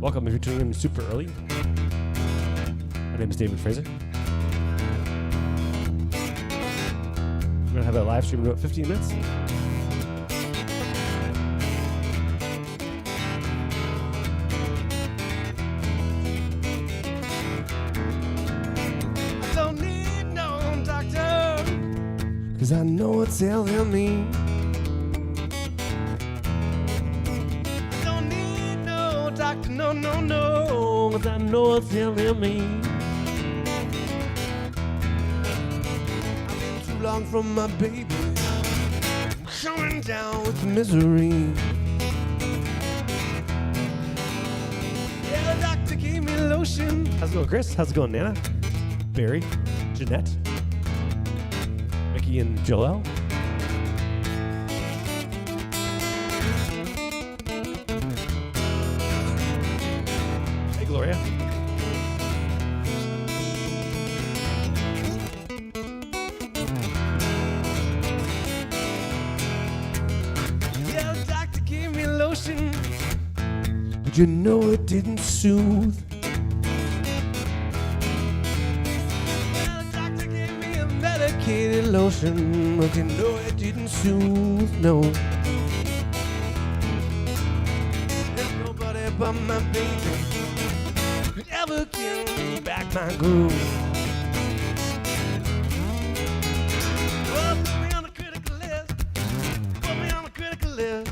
Welcome if you're tuning in super early. My name is David Fraser. We're going to have a live stream in about 15 minutes. I don't need no doctor, 'cause I know what's ailing me. No, 'cause I know what's ailing me. I've been too long from my baby, coming down with the misery. Yeah, the doctor gave me lotion. How's it going, Chris? How's it going, Nana? Barry, Jeanette, Mickey, and Joel. Gloria. Yeah, the doctor gave me lotion, but you know it didn't soothe. Yeah, the doctor gave me a medicated lotion, but you know it didn't soothe, no. There's nobody but my baby ever give me back my groove. Well, put me on the critical list. Put me on the critical list.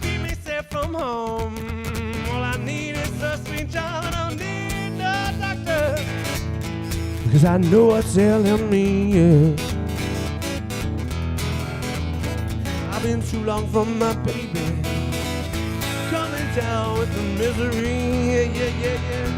Keep me safe from home. All I need is a sweet job. I don't need no doctor, 'cause I know what's ailing me, yeah. I've been too long from my baby, coming down with the misery, yeah, yeah, yeah, yeah.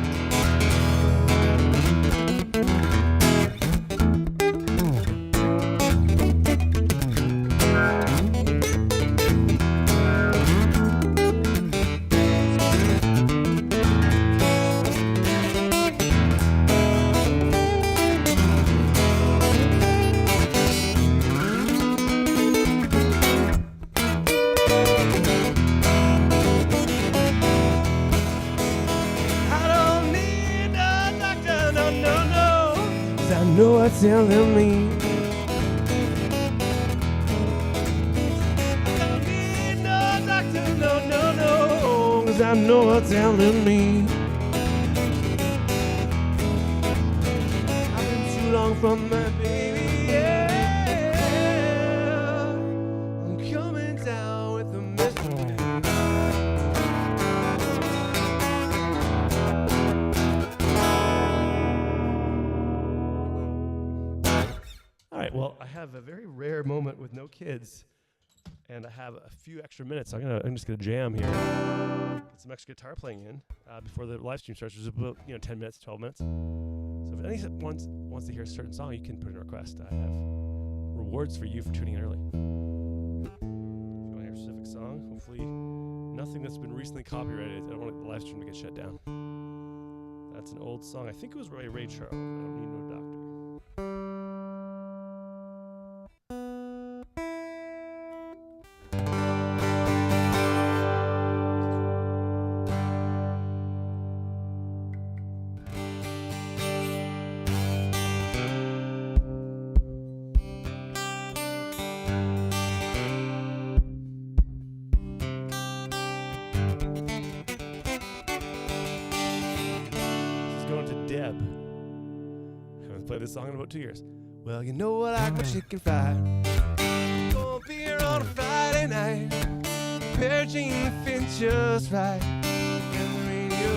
I know what's ailing me. I don't need no doctor, no, no, no, 'cause I know what's ailing me. I've been too long from my baby, yeah. I'm coming down with the mystery. All right, well, I have a very rare moment with no kids, and I have a few extra minutes. So I'm just gonna jam here, get some extra guitar playing in before the live stream starts, which is about 10 minutes, 12 minutes. So if anyone wants to hear a certain song, you can put in a request. I have rewards for you for tuning in early. If you want to hear a specific song, hopefully nothing that's been recently copyrighted. I don't want the live stream to get shut down. That's an old song. I think it was Ray Charles. I don't need no doctor. Deb. I haven't played this song in about 2 years. Well, you know I like my chicken fried. Go beer on a Friday night. Pair of jeans fit just right. And the radio.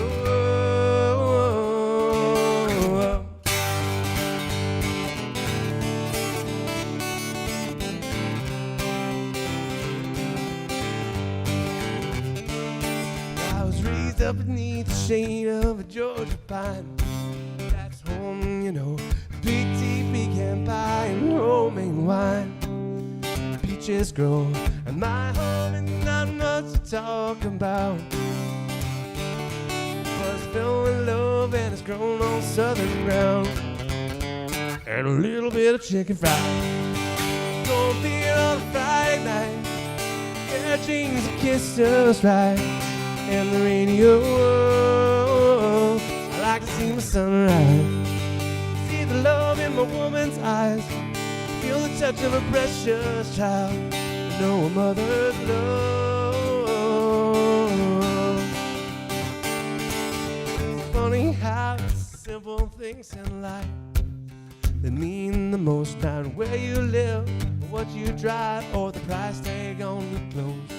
I was raised up beneath the shade of a Georgia pine. Home, you know, big tea, pecan pie, and homemade wine. Peaches grow, and my home is not much to talk about. Was filled with love, and it's grown on southern ground. And a little bit of chicken fried. Cold beer on a Friday night. Pair of jeans that kiss just right. And the radio. like to see my sunrise. See the love in my woman's eyes. Feel the touch of a precious child. Know a mother's love. It's funny how simple things in life that mean the most, not where you live, what you drive, or the price tag on your clothes.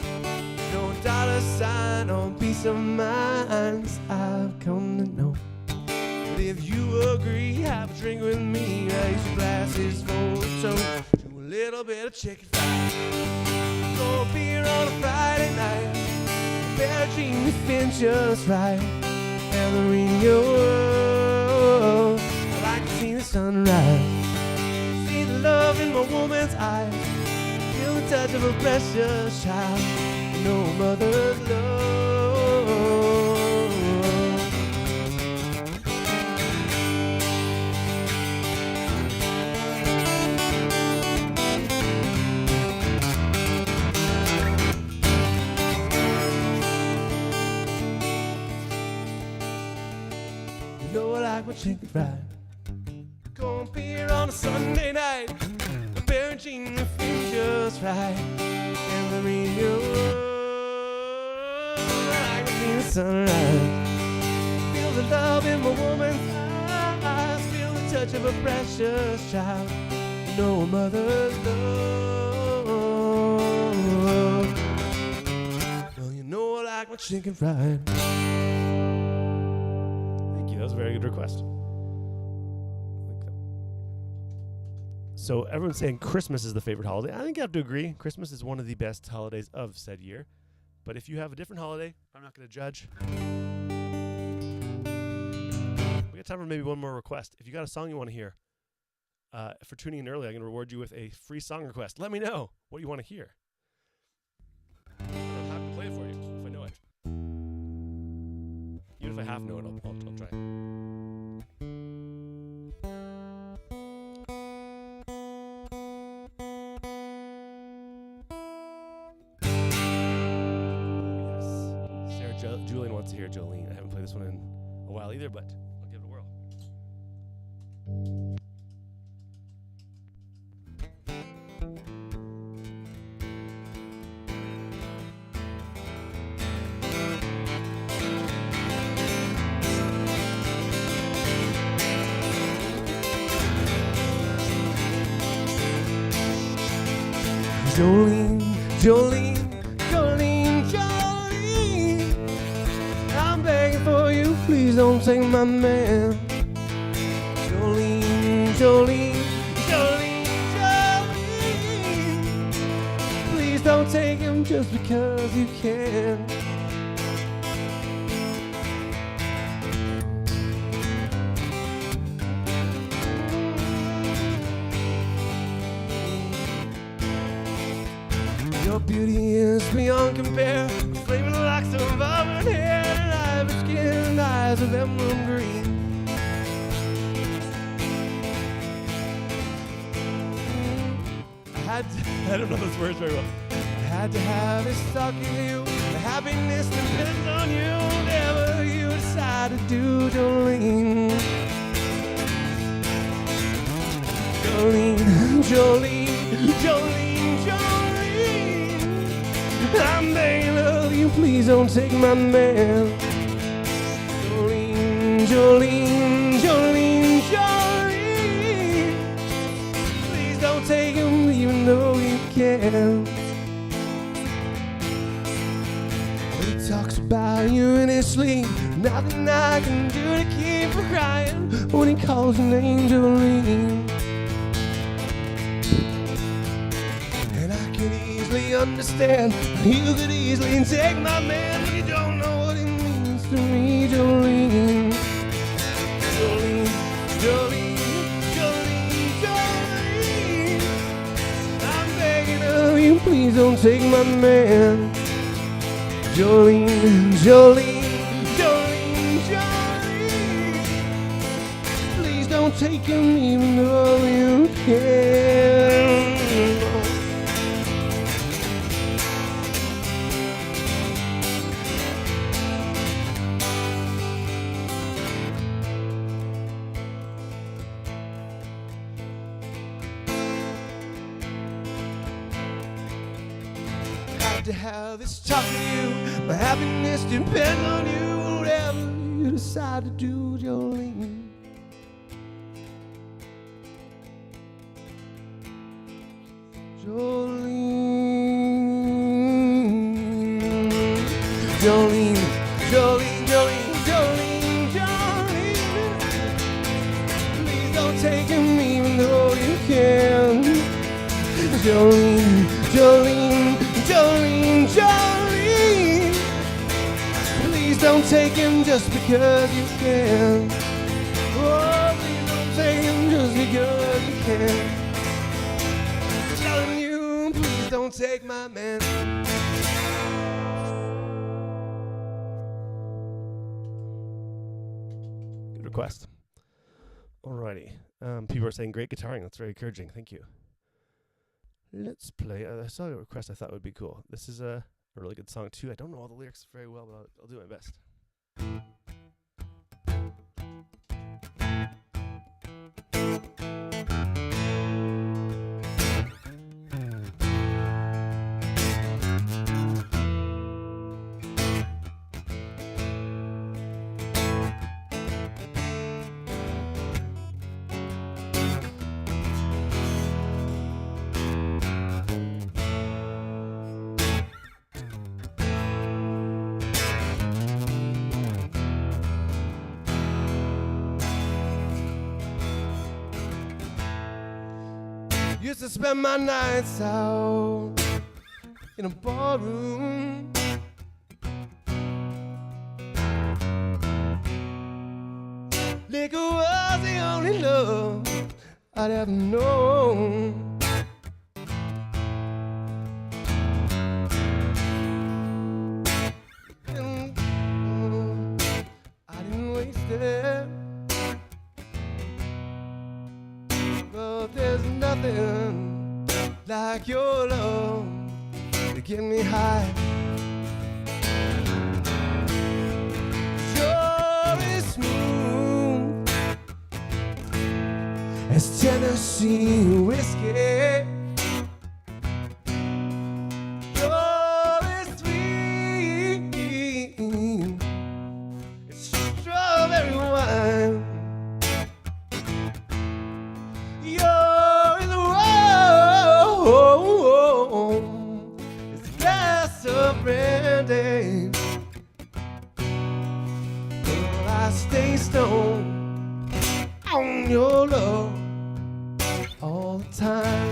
No dollar sign on peace of mind, I've come to know. But if you agree, have a drink with me, raise your glasses for a toast to a little bit of chicken fried. Go beer on a Friday night, a pair of jeans that fit just right, and the ring your world. I like to see the sunrise, see the love in my woman's eyes, feel the touch of a precious child. No mother's love. You know I like my chicken fried. Corn beer on a Sunday night, a pair of jeans that fit just right, and the radio. The sunrise, feel the love in my woman's eyes, feel the touch of a precious child, know a mother's love. Well, you know I like my chicken fried. Thank you, that was a very good request. So everyone's saying Christmas is the favorite holiday. I think I have to agree. Christmas is one of the best holidays of said year. But if you have a different holiday, I'm not going to judge. We got time for maybe one more request. If you got a song you want to hear, for tuning in early, I'm going to reward you with a free song request. Let me know what you want to hear. I'll have to play it for you if I know it. Even if I half know it, I'll try. Julian wants to hear Jolene. I haven't played this one in a while either, but I'll give it a whirl. Jolene, Jolene, Jolene, Jolene, I'm begging for you, please don't take my man. Jolene, Jolene, Jolene, Jolene, please don't take him just because you can. Your beauty is beyond compare, flaming locks of auburn hair and ivory skin and eyes of emerald green. I don't know those words very well. I had to have this talk with you. The happiness depends on you. Whatever you decide to do, Jolene. Jolene, Jolene, Jolene, Jolene, I'm begging of you, please don't take my man. Jolene, Jolene, Jolene, Jolene, please don't take him even though you can. He talks about you in his sleep, nothing I can do to keep from crying when he calls your name, Jolene. Understand, you could easily take my man, but you don't know what it means to me, Jolene. Jolene, Jolene, Jolene, Jolene, I'm begging of you, please don't take my man. Jolene, Jolene, Jolene, Jolene, please don't take him even though you can. to have this talk with you. My happiness depends on you. Whatever you decide to do, Jolene. Jolene, Jolene, Jolene, Jolene, Jolene, Jolene. Please don't take him even though you can. Jolene, Jolene, Jolene, Jolene. Please don't take him just because you can. Oh, please don't take him just because you can. Telling you, please don't take my man. Good request. Alrighty. People are saying great guitaring. That's very encouraging. Thank you. Let's play. I saw a request I thought would be cool. This is a really good song too. I don't know all the lyrics very well, but I'll do my best. Used to spend my nights out in a ballroom. Liquor was the only love I'd ever known. And I didn't waste it. But there's nothing like your love to get me high. You're as smooth as Tennessee whiskey. You're as sweet as strawberry wine. Brandy, well, I stay stoned on your love all the time.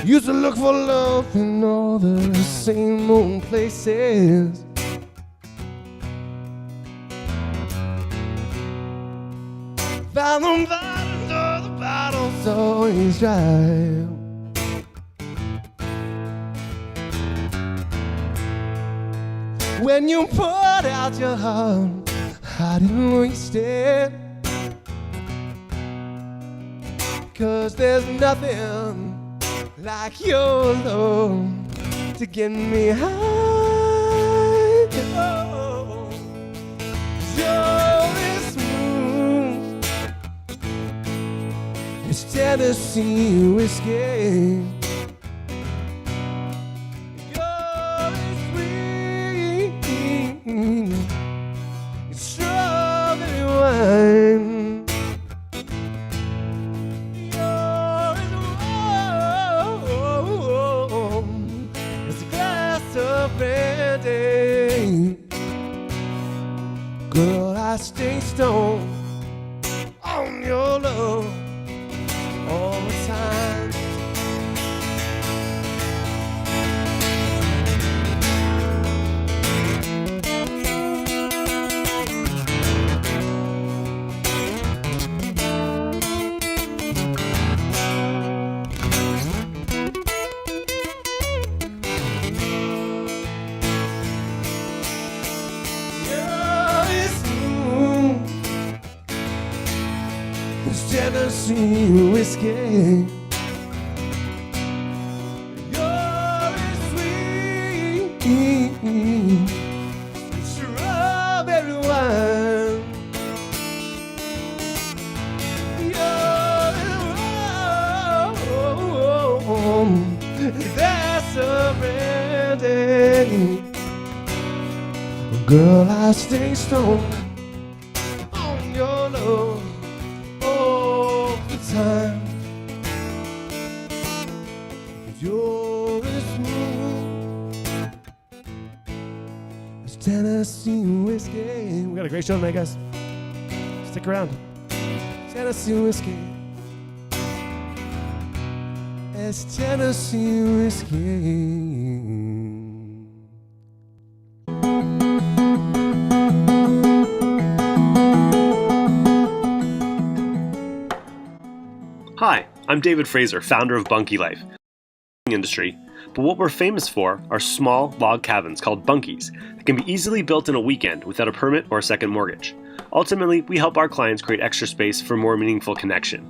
Used to look for love in all the same old places. Found them bottles, all the bottles always dry. When you poured out your heart, I didn't waste it. 'Cause there's nothing like your love to get me high. Oh, you're as smooth as Tennessee whiskey. You're as sweet as strawberry wine. Girl, I stay stoned on your love all the time. whiskey. You're as sweet strawberry wine. You're as warm that's surrounding. Girl, I stay strong on your love all the time. You're as smooth as Tennessee whiskey. We got a great show tonight, guys. Stick around. Tennessee whiskey. It's Tennessee whiskey. Hi, I'm David Fraser, founder of Bunkie Life industry, but what we're famous for are small log cabins called bunkies that can be easily built in a weekend without a permit or a second mortgage. Ultimately, we help our clients create extra space for more meaningful connection.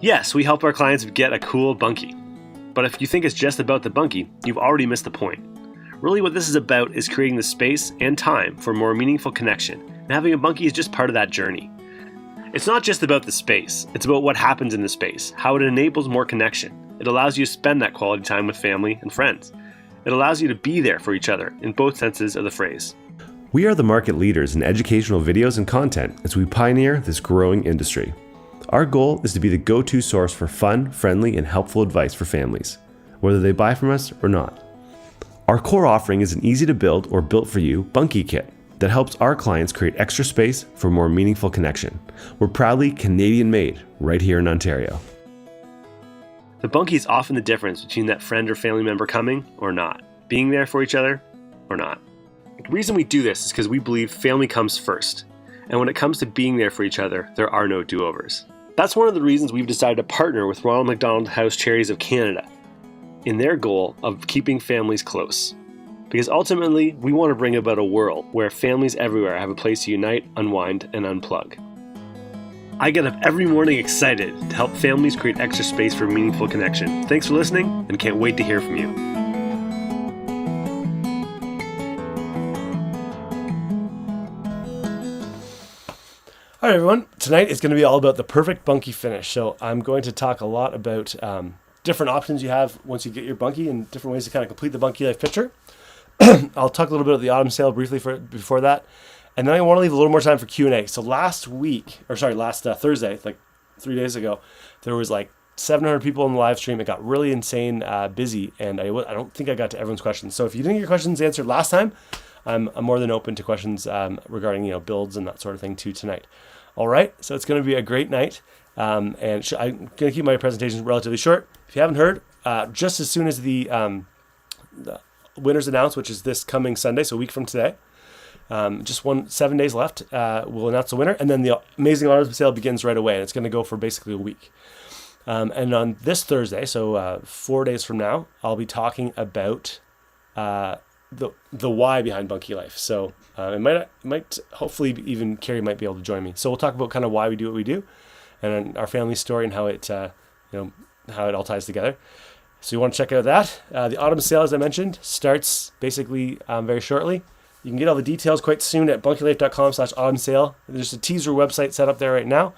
Yes, we help our clients get a cool bunkie, but if you think it's just about the bunkie, you've already missed the point. Really what this is about is creating the space and time for more meaningful connection, and having a bunkie is just part of that journey. It's not just about the space, it's about what happens in the space, how it enables more connection. It allows you to spend that quality time with family and friends. It allows you to be there for each other in both senses of the phrase. We are the market leaders in educational videos and content as we pioneer this growing industry. Our goal is to be the go-to source for fun, friendly, and helpful advice for families, whether they buy from us or not. Our core offering is an easy-to-build or built-for-you bunkie kit that helps our clients create extra space for more meaningful connection. We're proudly Canadian-made right here in Ontario. The bunkie is often the difference between that friend or family member coming or not, being there for each other or not. The reason we do this is because we believe family comes first, and when it comes to being there for each other, there are no do-overs. That's one of the reasons we've decided to partner with Ronald McDonald House Charities of Canada in their goal of keeping families close. Because ultimately, we want to bring about a world where families everywhere have a place to unite, unwind, and unplug. I get up every morning excited to help families create extra space for meaningful connection. Thanks for listening, and can't wait to hear from you. All right, everyone. Tonight is going to be all about the perfect bunkie finish. So I'm going to talk a lot about different options you have once you get your bunkie and different ways to kind of complete the bunkie life picture. I'll talk a little bit of the autumn sale briefly before that. And then I want to leave a little more time for Q&A. So last Thursday, like 3 days ago, there was like 700 people in the live stream. It got really insane busy, and I don't think I got to everyone's questions. So if you didn't get your questions answered last time, I'm more than open to questions regarding builds and that sort of thing too tonight. All right, so it's going to be a great night, and I'm going to keep my presentation relatively short. If you haven't heard, just as soon as the winners announced, which is this coming Sunday, so a week from today, just 7 days left, we'll announce the winner, and then the amazing auto sale begins right away, and it's going to go for basically a week. And on this Thursday, so 4 days from now, I'll be talking about the why behind Bunkie Life. So it might hopefully even Carrie might be able to join me. So we'll talk about kind of why we do what we do, and our family story and how it how it all ties together. So you want to check out that. The autumn sale, as I mentioned, starts basically very shortly. You can get all the details quite soon at bunkielife.com/autumn sale. There's a teaser website set up there right now.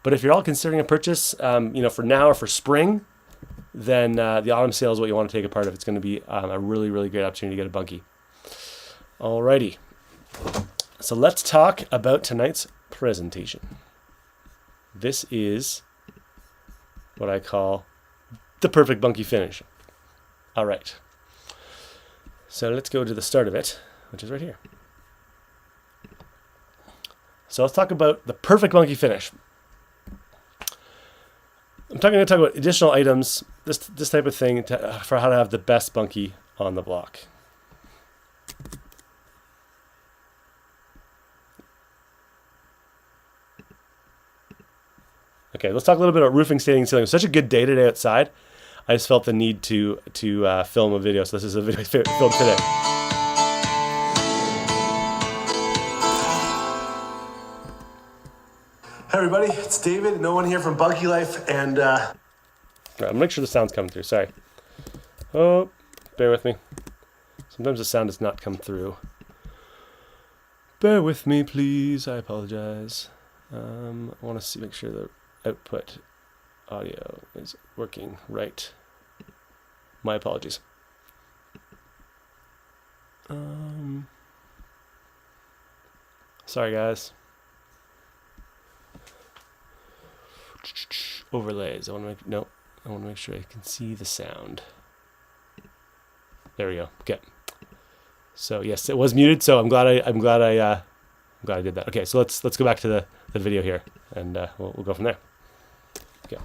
But if you're all considering a purchase, for now or for spring, then the autumn sale is what you want to take a part of. It's going to be a really, really great opportunity to get a bunkie. Alrighty. So let's talk about tonight's presentation. This is what I call the perfect bunkie finish. All right. So let's go to the start of it, which is right here. So let's talk about the perfect bunkie finish. I'm going to talk about additional items, this type of thing, for how to have the best bunkie on the block. Okay, let's talk a little bit about roofing, staining, and sealing. It's such a good day today outside. I just felt the need to film a video, so this is a video filmed today. Hey everybody, it's David. No one here from Bunkie Life, and I'll make sure the sound's coming through. Sorry. Oh, bear with me. Sometimes the sound does not come through. Bear with me, please. I apologize. I want to make sure the output audio is working right. My apologies. Sorry, guys. Overlays. I want to make sure I can see the sound. There we go. Okay. So yes, it was muted. So I'm glad I did that. Okay, so let's go back to the video here, and we'll go from there. Okay.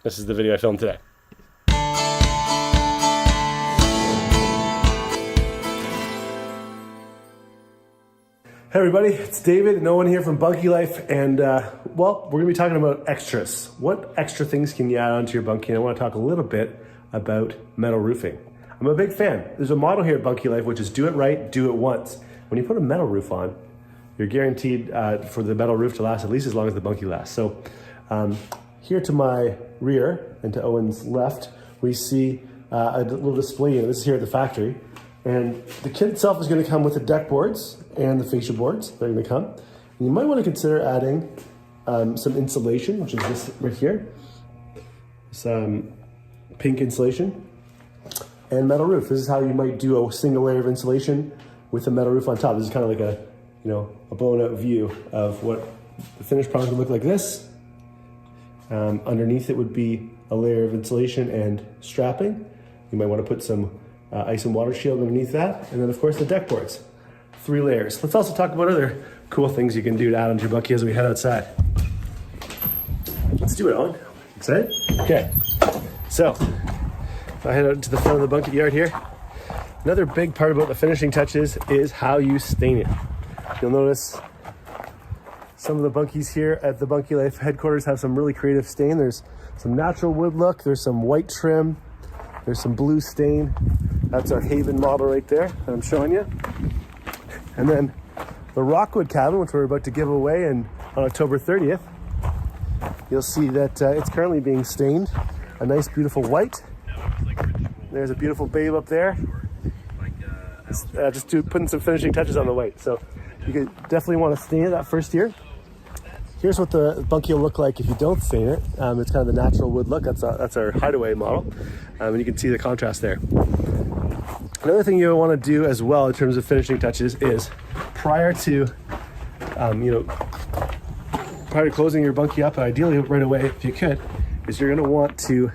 This is the video I filmed today. Hey everybody, it's David. No one here from Bunkie Life, and well, we're going to be talking about extras. What extra things can you add onto your bunkie? And I want to talk a little bit about metal roofing. I'm a big fan. There's a motto here at Bunkie Life, which is do it right, do it once. When you put a metal roof on, you're guaranteed for the metal roof to last at least as long as the bunkie lasts. So here to my rear and to Owen's left, we see a little display unit. This is here at the factory. And the kit itself is going to come with the deck boards and the fascia boards. They're going to come. And you might want to consider adding some insulation, which is this right here. Some pink insulation and metal roof. This is how you might do a single layer of insulation with a metal roof on top. This is kind of like a blown out view of what the finished product would look like. This. Underneath it would be a layer of insulation and strapping. You might want to put some ice and water shield underneath that, and then of course the deck boards. 3 layers. Let's also talk about other cool things you can do to add onto your bunkie as we head outside. Let's do it, Owen. Excited? Okay. So, if I head out to the front of the bunkie yard here, another big part about the finishing touches is how you stain it. You'll notice some of the bunkies here at the Bunkie Life headquarters have some really creative stain. There's some natural wood look, there's some white trim, there's some blue stain. That's our Haven model right there that I'm showing you. And then the Rockwood cabin, which we're about to give away on October 30th, you'll see that it's currently being stained a nice beautiful white. There's a beautiful babe up there. Just putting some finishing touches on the white. So you could definitely want to stain it that first year. Here's what the bunkie will look like if you don't stain it. It's kind of the natural wood look. That's our hideaway model. And you can see the contrast there. Another thing you'll want to do as well in terms of finishing touches is prior to closing your bunkie up, ideally right away if you could, is you're going to want to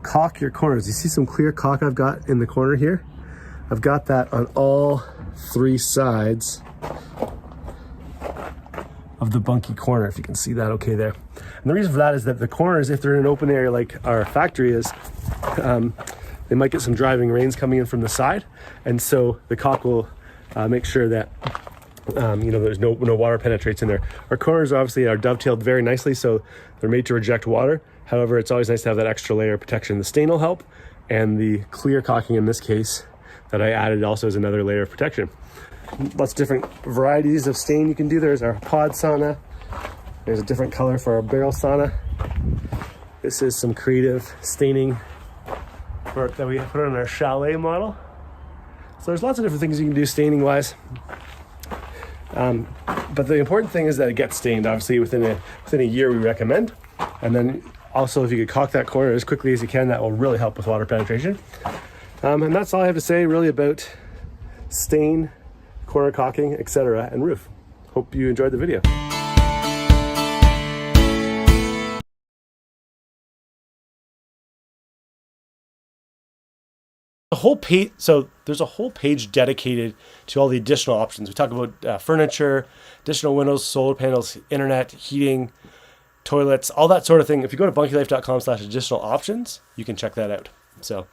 caulk your corners. You see some clear caulk I've got in the corner here? I've got that on all 3 sides of the bunkie corner, if you can see that okay there. And the reason for that is that the corners, if they're in an open area like our factory is, they might get some driving rains coming in from the side, and so the caulk will make sure that there's no water penetrates in there. Our corners obviously are dovetailed very nicely, so they're made to reject water. However, it's always nice to have that extra layer of protection. The stain will help, and the clear caulking in this case that I added also is another layer of protection. Lots of different varieties of stain you can do. There's our pod sauna. There's a different color for our barrel sauna. This is some creative staining work that we put on our chalet model. So there's lots of different things you can do staining wise. But the important thing is that it gets stained. Obviously within a year we recommend. And then also if you could caulk that corner as quickly as you can, that will really help with water penetration. And that's all I have to say really about stain, corner caulking, etc. and roof. Hope you enjoyed the video. There's a whole page dedicated to all the additional options. We talk about furniture, additional windows, solar panels, internet, heating, toilets, all that sort of thing. If you go to bunkielife.com/additional options, you can check that out. So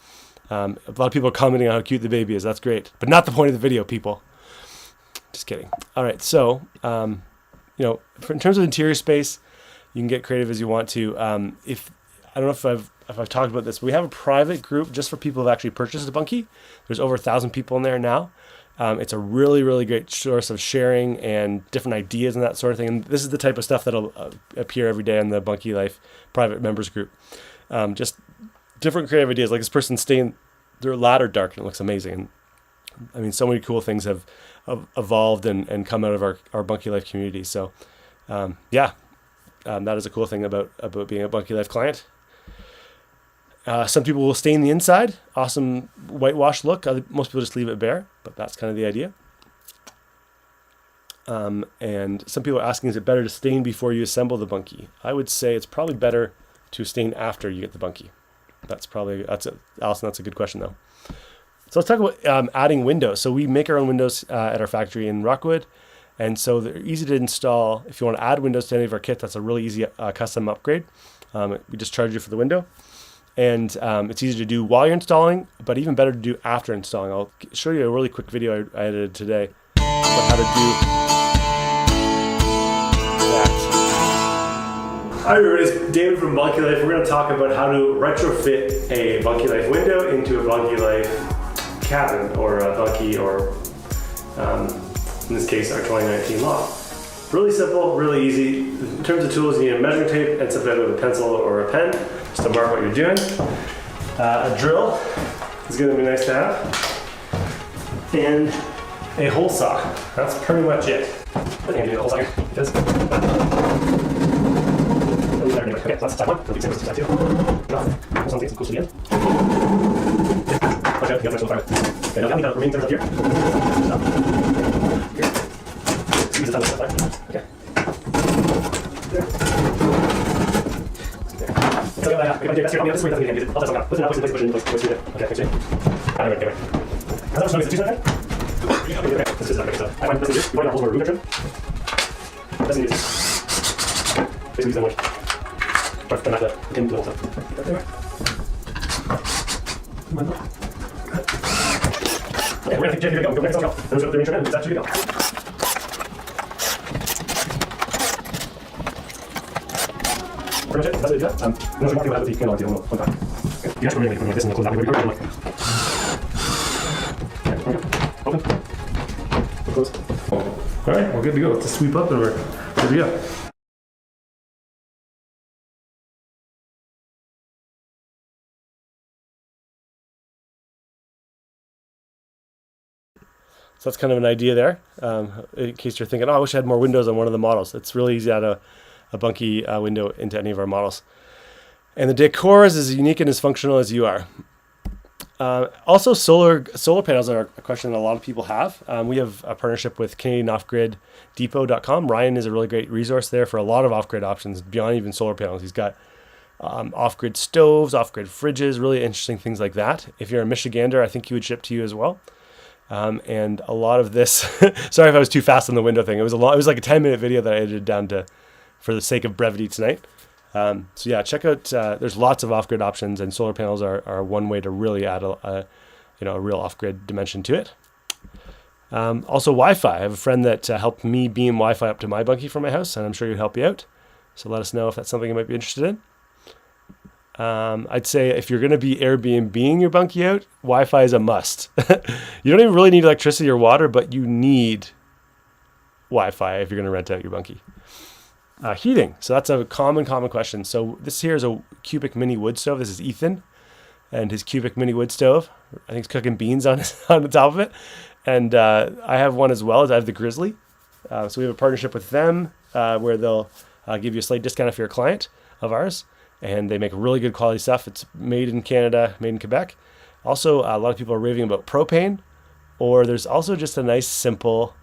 a lot of people are commenting on how cute the baby is. That's great, but not the point of the video, people. Just kidding. All right, so in terms of interior space, you can get creative as you want to. I don't know if I've talked about this, but we have a private group just for people who've actually purchased a bunkie. There's over 1,000 people in there now, It's a really, really great source of sharing and different ideas and that sort of thing. And this is the type of stuff that'll appear every day in the Bunkie Life private members group. Just different creative ideas, like this person staying their ladder dark and it looks amazing. And I mean, so many cool things have evolved and come out of our Bunkie Life community. So that is a cool thing about being a Bunkie Life client. Some people will stain the inside. Awesome whitewash look. Most people just leave it bare, but that's kind of the idea. And some people are asking, is it better to stain before you assemble the Bunkie? I would say it's probably better to stain after you get the Bunkie. Allison, that's a good question though. So let's talk about adding windows. So we make our own windows at our factory in Rockwood. And so they're easy to install. If you want to add windows to any of our kit, that's a really easy custom upgrade. We just charge you for the window. And it's easy to do while you're installing, but even better to do after installing. I'll show you a really quick video I edited today about how to do that. Hi everybody, it's David from Bunkie Life. We're going to talk about how to retrofit a Bunkie Life window into a Bunkie Life cabin or a Bunkie or in this case our 2019 loft. Really simple, really easy. In terms of tools, you need a measuring tape and some type of a pencil or a pen just to mark what you're doing. A drill is going to be nice to have. And a hole saw. That's pretty much it. I think I'm going to do the hole saw here because okay, so that's step one. It'll be step two. No, something cool to the end. Okay, you got my so far. Okay, now we got the remaining things up here. Here. Squeeze it down this side. Okay. There. So I got this way. That's where you use it. I'll test it out. Put it out. Push it in. Push it in. Okay, fix it. Anyway. How much noise is it? Okay. This is okay. So I want to this. You want to hold over room trim. Let's use this. Please use that much. But then I have to little stuff. There. Okay, we're going to go. Go back to the go. Then we'll go to the trim. That's actually go. That's it, yeah. I'm not sure what the candle idea on one time. Okay. You actually put this in the close down. Open. Close. All right, we're good to go. Let's just sweep up and we're good to go. So that's kind of an idea there. In case you're thinking, oh, I wish I had more windows on one of the models. It's really easy to add a Bunkie window into any of our models. And the decor is as unique and as functional as you are. Also, solar panels are a question that a lot of people have. We have a partnership with CanadianOffGridDepot.com. Ryan is a really great resource there for a lot of off-grid options beyond even solar panels. He's got off-grid stoves, off-grid fridges, really interesting things like that. If you're a Michigander, I think he would ship to you as well. And a lot of this, sorry if I was too fast on the window thing. It was like a 10-minute video that I edited down to, for the sake of brevity tonight. So yeah, check out, there's lots of off-grid options, and solar panels are one way to really add a real off-grid dimension to it. Also Wi-Fi. I have a friend that helped me beam Wi-Fi up to my Bunkie from my house, and I'm sure he'd help you out. So let us know if that's something you might be interested in. I'd say if you're going to be Airbnb-ing your Bunkie out, Wi-Fi is a must. You don't even really need electricity or water, but you need Wi-Fi if you're going to rent out your Bunkie. Heating. So that's a common question. So this here is a cubic mini wood stove. This is Ethan and his cubic mini wood stove. I think he's cooking beans on the top of it. And I have one as well. I have the Grizzly. So we have a partnership with them where they'll give you a slight discount if you're a client of ours. And they make really good quality stuff. It's made in Canada, made in Quebec. Also, a lot of people are raving about propane, or there's also just a nice, simple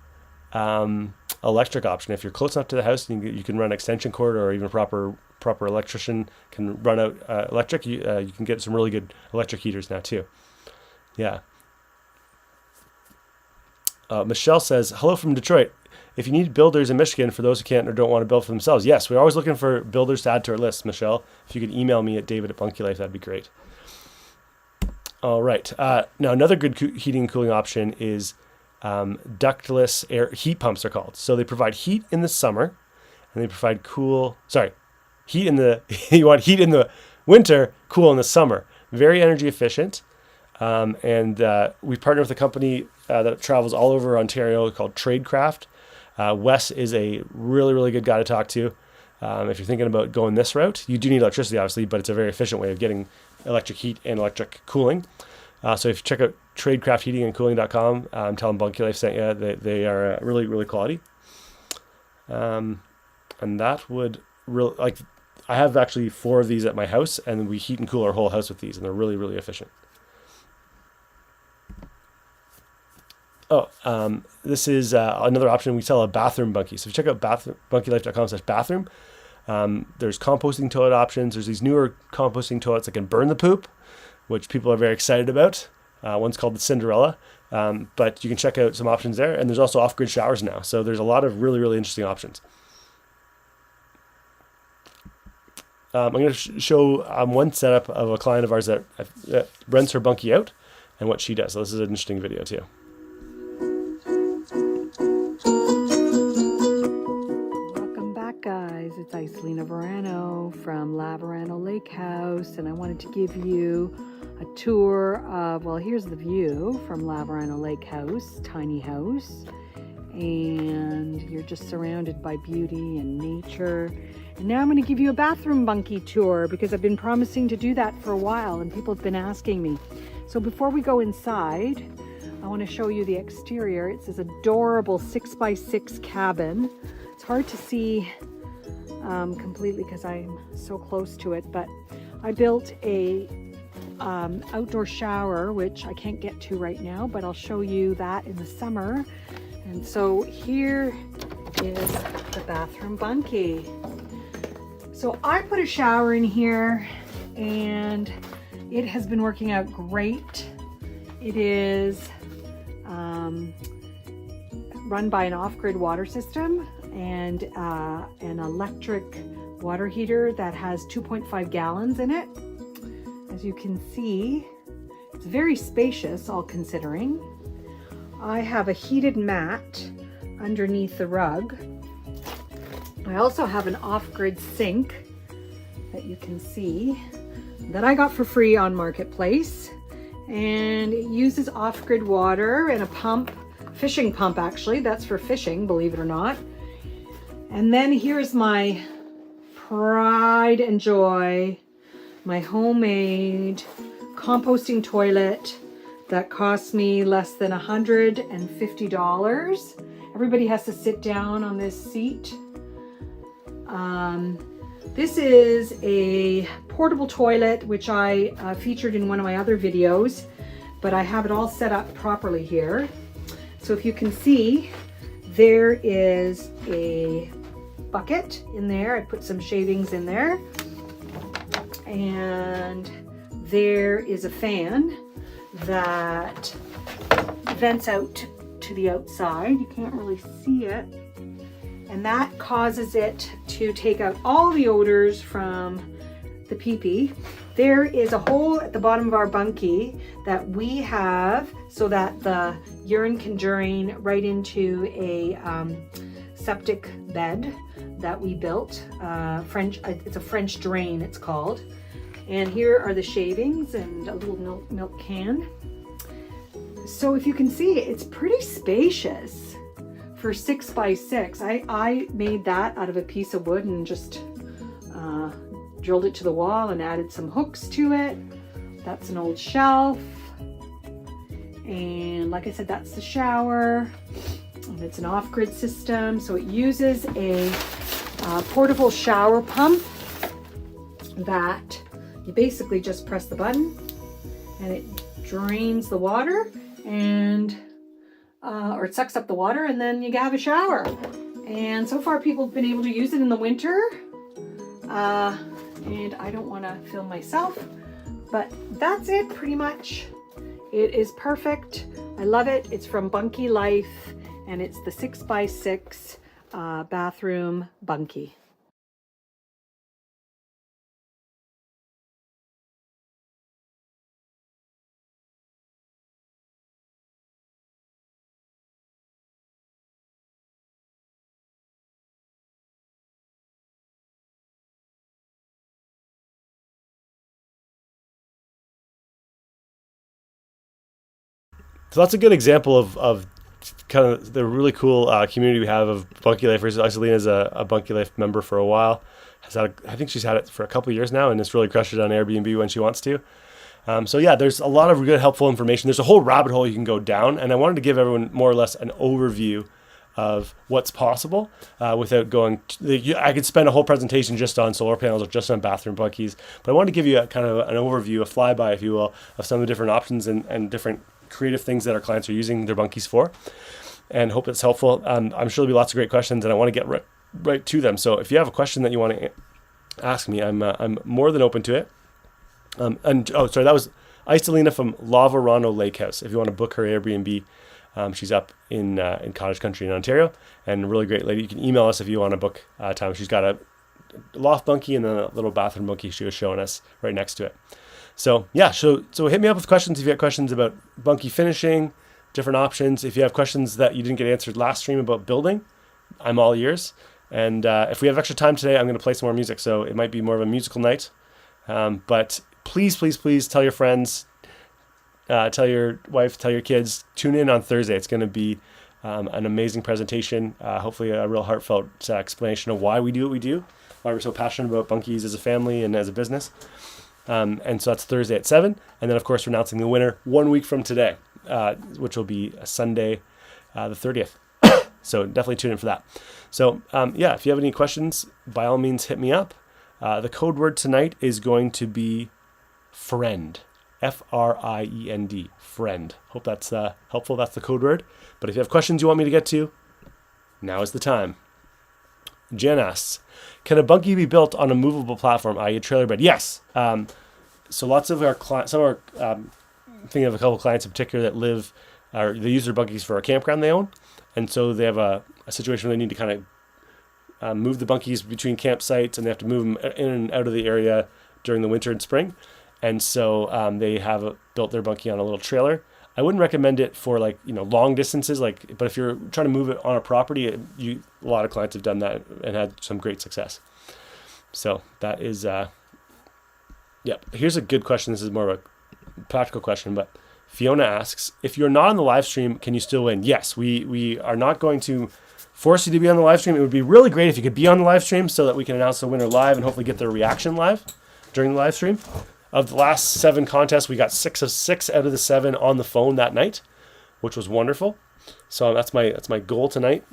electric option. If you're close enough to the house, you can run extension cord, or even a proper electrician can run out electric. You can get some really good electric heaters now too. Yeah. Michelle says, hello from Detroit. If you need builders in Michigan, for those who can't or don't want to build for themselves, yes, we're always looking for builders to add to our list, Michelle. If you could email me at david@bunkielife, that'd be great. All right. Now, another good heating and cooling option is ductless air heat pumps, they're called. So they provide heat in the summer, and they provide heat in the, you want heat in the winter, cool in the summer. Very energy efficient. And we partner with a company that travels all over Ontario called Tradecraft. Wes is a really, really good guy to talk to. If you're thinking about going this route, you do need electricity, obviously, but it's a very efficient way of getting electric heat and electric cooling. So if you check out tradecraftheatingandcooling.com, tell them Bunkie Life sent you. They are really, really quality. And that would really, like, I have actually 4 of these at my house, and we heat and cool our whole house with these, and they're really, really efficient. This is another option. We sell a bathroom bunkie. So if you check out bunkielife.com/bathroom, there's composting toilet options. There's these newer composting toilets that can burn the poop, which people are very excited about. One's called the Cinderella, but you can check out some options there. And there's also off-grid showers now. So there's a lot of really, really interesting options. I'm going to show one setup of a client of ours that rents her bunkie out and what she does. So this is an interesting video too. Guys, it's Iselina Verano from La Verano Lake House, and I wanted to give you a tour of, well, here's the view from La Verano Lake House, tiny house, and you're just surrounded by beauty and nature. And now I'm going to give you a bathroom bunkie tour because I've been promising to do that for a while and people have been asking me. So before we go inside, I want to show you the exterior. It's this adorable 6x6 cabin. It's hard to see completely because I'm so close to it, but I built a outdoor shower, which I can't get to right now, but I'll show you that in the summer. And so here is the bathroom bunkie. So I put a shower in here and it has been working out great. It is run by an off-grid water system and an electric water heater that has 2.5 gallons in it. As you can see, it's very spacious, all considering. I have a heated mat underneath the rug. I also have an off-grid sink that you can see that I got for free on Marketplace, and it uses off-grid water and a pump, fishing pump actually, that's for fishing, believe it or not. And then here's my pride and joy, my homemade composting toilet that cost me less than $150. Everybody has to sit down on this seat. This is a portable toilet, which I featured in one of my other videos, but I have it all set up properly here. So if you can see, there is a bucket in there. I put some shavings in there, and there is a fan that vents out to the outside. You can't really see it, and that causes it to take out all the odors from the pee-pee. There is a hole at the bottom of our bunkie that we have so that the urine can drain right into a septic bed that we built. It's a French drain, it's called. And here are the shavings and a little milk can. So if you can see, it's pretty spacious for 6x6. I made that out of a piece of wood and just drilled it to the wall and added some hooks to it. That's an old shelf. And like I said, that's the shower. And it's an off-grid system. So it uses a portable shower pump that you basically just press the button and it drains the water and or it sucks up the water, and then you have a shower. And so far people have been able to use it in the winter. And I don't want to film myself, but that's it pretty much. It is perfect. I love it. It's from Bunkie Life, and it's the 6x6 bathroom bunkie. So that's a good example of kind of the really cool community we have of Bunkie Lifers. Isolina is a Bunkie Life member for a while. I think she's had it for a couple of years now, and it's really crushed it on Airbnb when she wants to. So yeah, there's a lot of good helpful information. There's a whole rabbit hole you can go down, and I wanted to give everyone more or less an overview of what's possible without going. I could spend a whole presentation just on solar panels or just on bathroom bunkies, but I wanted to give you a kind of an overview, a flyby, if you will, of some of the different options and different creative things that our clients are using their bunkies for, and hope it's helpful. I'm sure there'll be lots of great questions, and I want to get right to them. So if you have a question that you want to ask me, I'm more than open to it. That was Isolina from Laverano Lake House. If you want to book her Airbnb, she's up in Cottage Country in Ontario, and a really great lady. You can email us if you want to book time. She's got a loft bunkie and then a little bathroom bunkie she was showing us right next to it. So yeah, so hit me up with questions if you have questions about bunkie finishing, different options. If you have questions that you didn't get answered last stream about building, I'm all ears. And if we have extra time today, I'm going to play some more music. So it might be more of a musical night. But please tell your friends, tell your wife, tell your kids, tune in on Thursday. It's going to be an amazing presentation. Hopefully a real heartfelt explanation of why we do what we do, why we're so passionate about bunkies as a family and as a business. And so that's Thursday at 7. And then, of course, we're announcing the winner 1 week from today, which will be Sunday, the 30th. So definitely tune in for that. So, if you have any questions, by all means, hit me up. The code word tonight is going to be friend. Friend. Friend. Hope that's helpful. That's the code word. But if you have questions you want me to get to, now is the time. Jen asks, can a bunkie be built on a movable platform, i.e. a trailer bed? Yes. So lots of our clients, thinking of a couple of clients in particular that they use their bunkies for a campground they own. And so they have a situation where they need to kind of move the bunkies between campsites, and they have to move them in and out of the area during the winter and spring. And so they have built their bunkie on a little trailer. I wouldn't recommend it for long distances, but if you're trying to move it on a property, a lot of clients have done that and had some great success. So that is, Here's a good question. This is more of a practical question, but Fiona asks, if you're not on the live stream, can you still win? Yes, we are not going to force you to be on the live stream. It would be really great if you could be on the live stream so that we can announce the winner live and hopefully get their reaction live during the live stream. Of the last 7 contests, we got 6 of 6 out of the 7 on the phone that night, which was wonderful. So that's my goal tonight.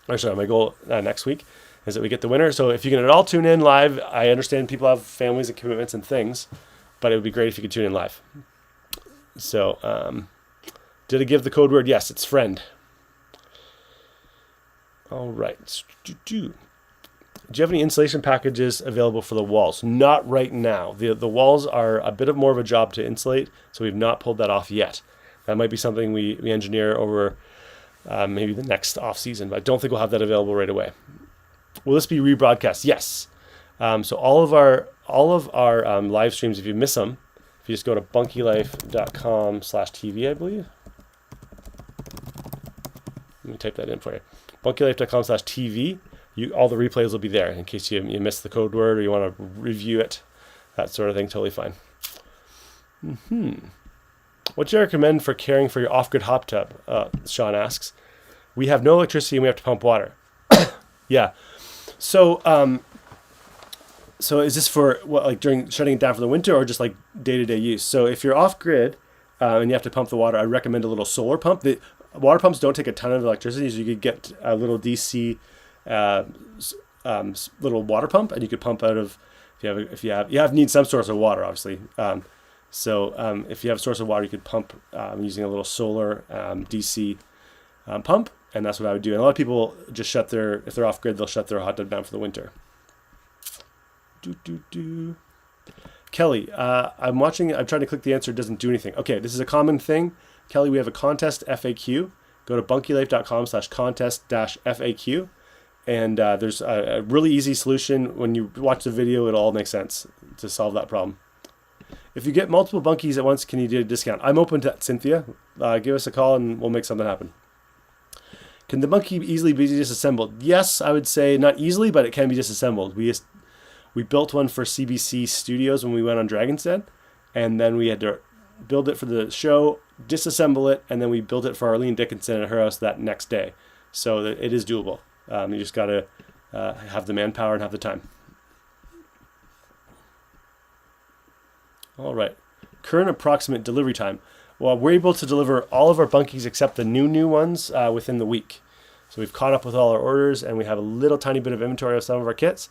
My goal next week is that we get the winner. So if you can at all tune in live, I understand people have families and commitments and things, but it would be great if you could tune in live. So did I give the code word? Yes, it's friend. All right. Do you have any insulation packages available for the walls? Not right now. The walls are a bit more of a job to insulate, so we've not pulled that off yet. That might be something we engineer over maybe the next off season, but I don't think we'll have that available right away. Will this be rebroadcast? Yes. So all of our live streams, if you miss them, if you just go to bunkielife.com/TV, I believe. Let me type that in for you. bunkielife.com/TV. All the replays will be there in case you missed the code word or you want to review it, that sort of thing. Totally fine. What do you recommend for caring for your off-grid hot tub? Sean asks. We have no electricity and we have to pump water. Yeah. So is this for during shutting it down for the winter or just day-to-day use? So if you're off-grid and you have to pump the water, I recommend a little solar pump. The water pumps don't take a ton of electricity, so you could get a little DC little water pump, and you could pump out of if you need some source of water, obviously. So if you have a source of water, you could pump using a little solar DC pump, and that's what I would do. And a lot of people just if they're off grid, they'll shut their hot tub down for the winter. Kelly, I'm trying to click the answer, it doesn't do anything. Okay, this is a common thing. Kelly, we have a contest FAQ. Go to bunkielife.com/contest-FAQ. And there's a really easy solution. When you watch the video, it'll all make sense to solve that problem. If you get multiple bunkies at once, can you do a discount? I'm open to that, Cynthia. Give us a call and we'll make something happen. Can the bunkie easily be disassembled? Yes, I would say not easily, but it can be disassembled. We built one for CBC Studios when we went on Dragon's Den, and then we had to build it for the show, disassemble it, and then we built it for Arlene Dickinson at her house that next day. So that it is doable. You just got to have the manpower and have the time. All right. Current approximate delivery time. Well, we're able to deliver all of our bunkies except the new ones within the week. So we've caught up with all our orders, and we have a little tiny bit of inventory of some of our kits.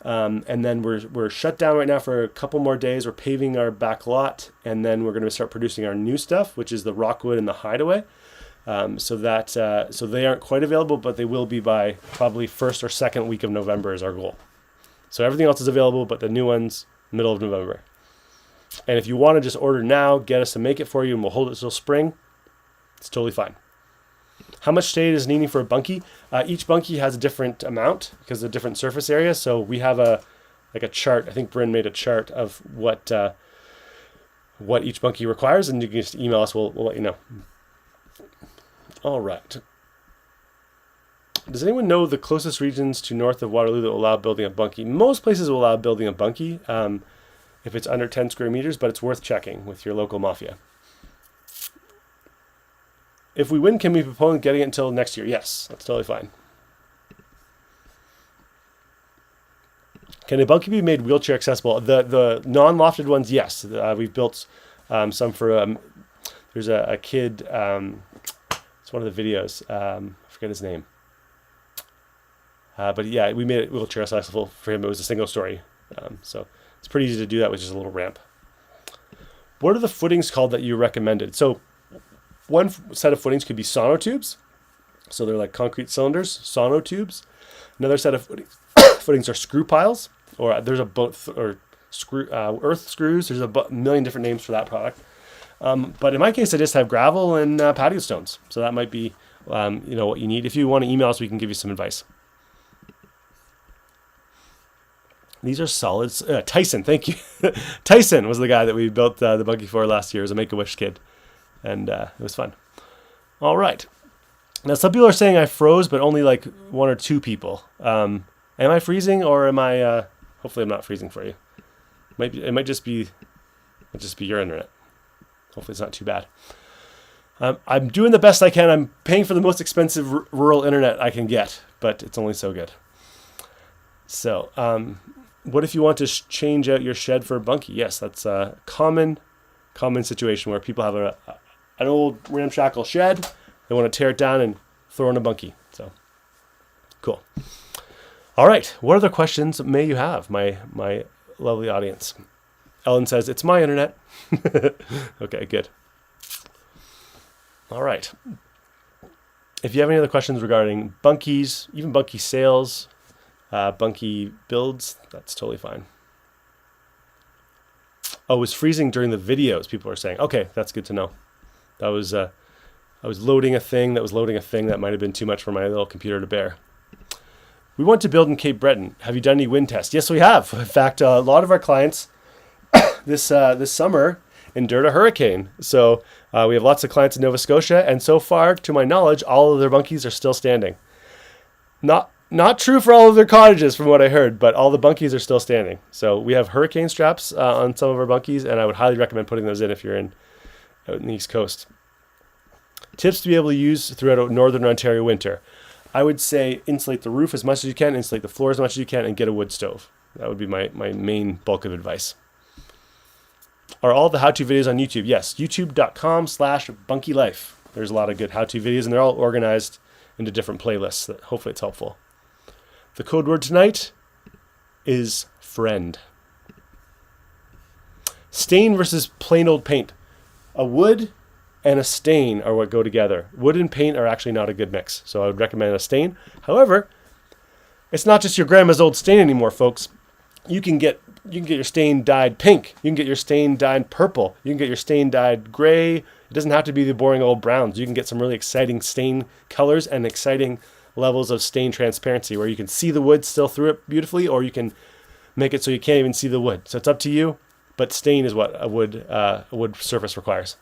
And then we're shut down right now for a couple more days. We're paving our back lot, and then we're going to start producing our new stuff, which is the Rockwood and the Hideaway. So they aren't quite available, but they will be by probably first or second week of November is our goal. So everything else is available, but the new ones, middle of November. And if you want to just order now, get us to make it for you, and we'll hold it till spring. It's totally fine. How much shade is needing for a bunkie? Each bunkie has a different amount because of different surface area. So we have a chart. I think Bryn made a chart of what each bunkie requires, and you can just email us. We'll let you know. All right. Does anyone know the closest regions to north of Waterloo that will allow building a bunkie? Most places will allow building a bunkie if it's under 10 square meters, but it's worth checking with your local mafia. If we win, can we postpone getting it until next year? Yes, that's totally fine. Can a bunkie be made wheelchair accessible? The non-lofted ones, yes. We've built some for, there's a kid, it's one of the videos, I forget his name. But yeah, we made it wheelchair accessible for him. It was a single story. So it's pretty easy to do that with just a little ramp. What are the footings called that you recommended? So one set of footings could be sonotubes. So they're like concrete cylinders, sonotubes. Another set of footings are screw piles, or there's a boat or screw earth screws. There's a million different names for that product. But in my case, I just have gravel and patio stones. So that might be what you need. If you want to email us, we can give you some advice. These are solids. Tyson, thank you. Tyson was the guy that we built the bunkie for last year as a Make-A-Wish kid. And it was fun. All right. Now, some people are saying I froze, but only like one or two people. Am I freezing, or am I... hopefully I'm not freezing for you. It might just be your internet. Hopefully it's not too bad. I'm doing the best I can. I'm paying for the most expensive rural internet I can get, but it's only so good. So, what if you want to change out your shed for a bunkie? Yes, that's a common situation where people have an old ramshackle shed. They want to tear it down and throw in a bunkie. So, cool. All right. What other questions may you have, my lovely audience? Ellen says, it's my internet. Okay, good. All right. If you have any other questions regarding bunkies, even bunkie sales, bunkie builds, that's totally fine. Oh, it was freezing during the videos, people are saying. Okay, that's good to know. That was I was loading a thing that might have been too much for my little computer to bear. We want to build in Cape Breton. Have you done any wind tests? Yes, we have. In fact, a lot of our clients this summer endured a hurricane. So we have lots of clients in Nova Scotia, and so far, to my knowledge, all of their bunkies are still standing. Not true for all of their cottages, from what I heard, but all the bunkies are still standing. So we have hurricane straps on some of our bunkies, and I would highly recommend putting those in if you're out in the East Coast. Tips to be able to use throughout Northern Ontario winter. I would say insulate the roof as much as you can, insulate the floor as much as you can, and get a wood stove. That would be my main bulk of advice. Are all the how-to videos on YouTube? Yes, youtube.com/bunkielife. There's a lot of good how-to videos, and they're all organized into different playlists. That hopefully it's helpful. The code word tonight is friend. Stain versus plain old paint. A wood and a stain are what go together. Wood and paint are actually not a good mix, so I would recommend a stain. However, it's not just your grandma's old stain anymore, folks. You can get your stain dyed pink. You can get your stain dyed purple. You can get your stain dyed gray. It doesn't have to be the boring old browns. You can get some really exciting stain colors and exciting levels of stain transparency where you can see the wood still through it beautifully, or you can make it so you can't even see the wood. So it's up to you, but stain is what a wood surface requires.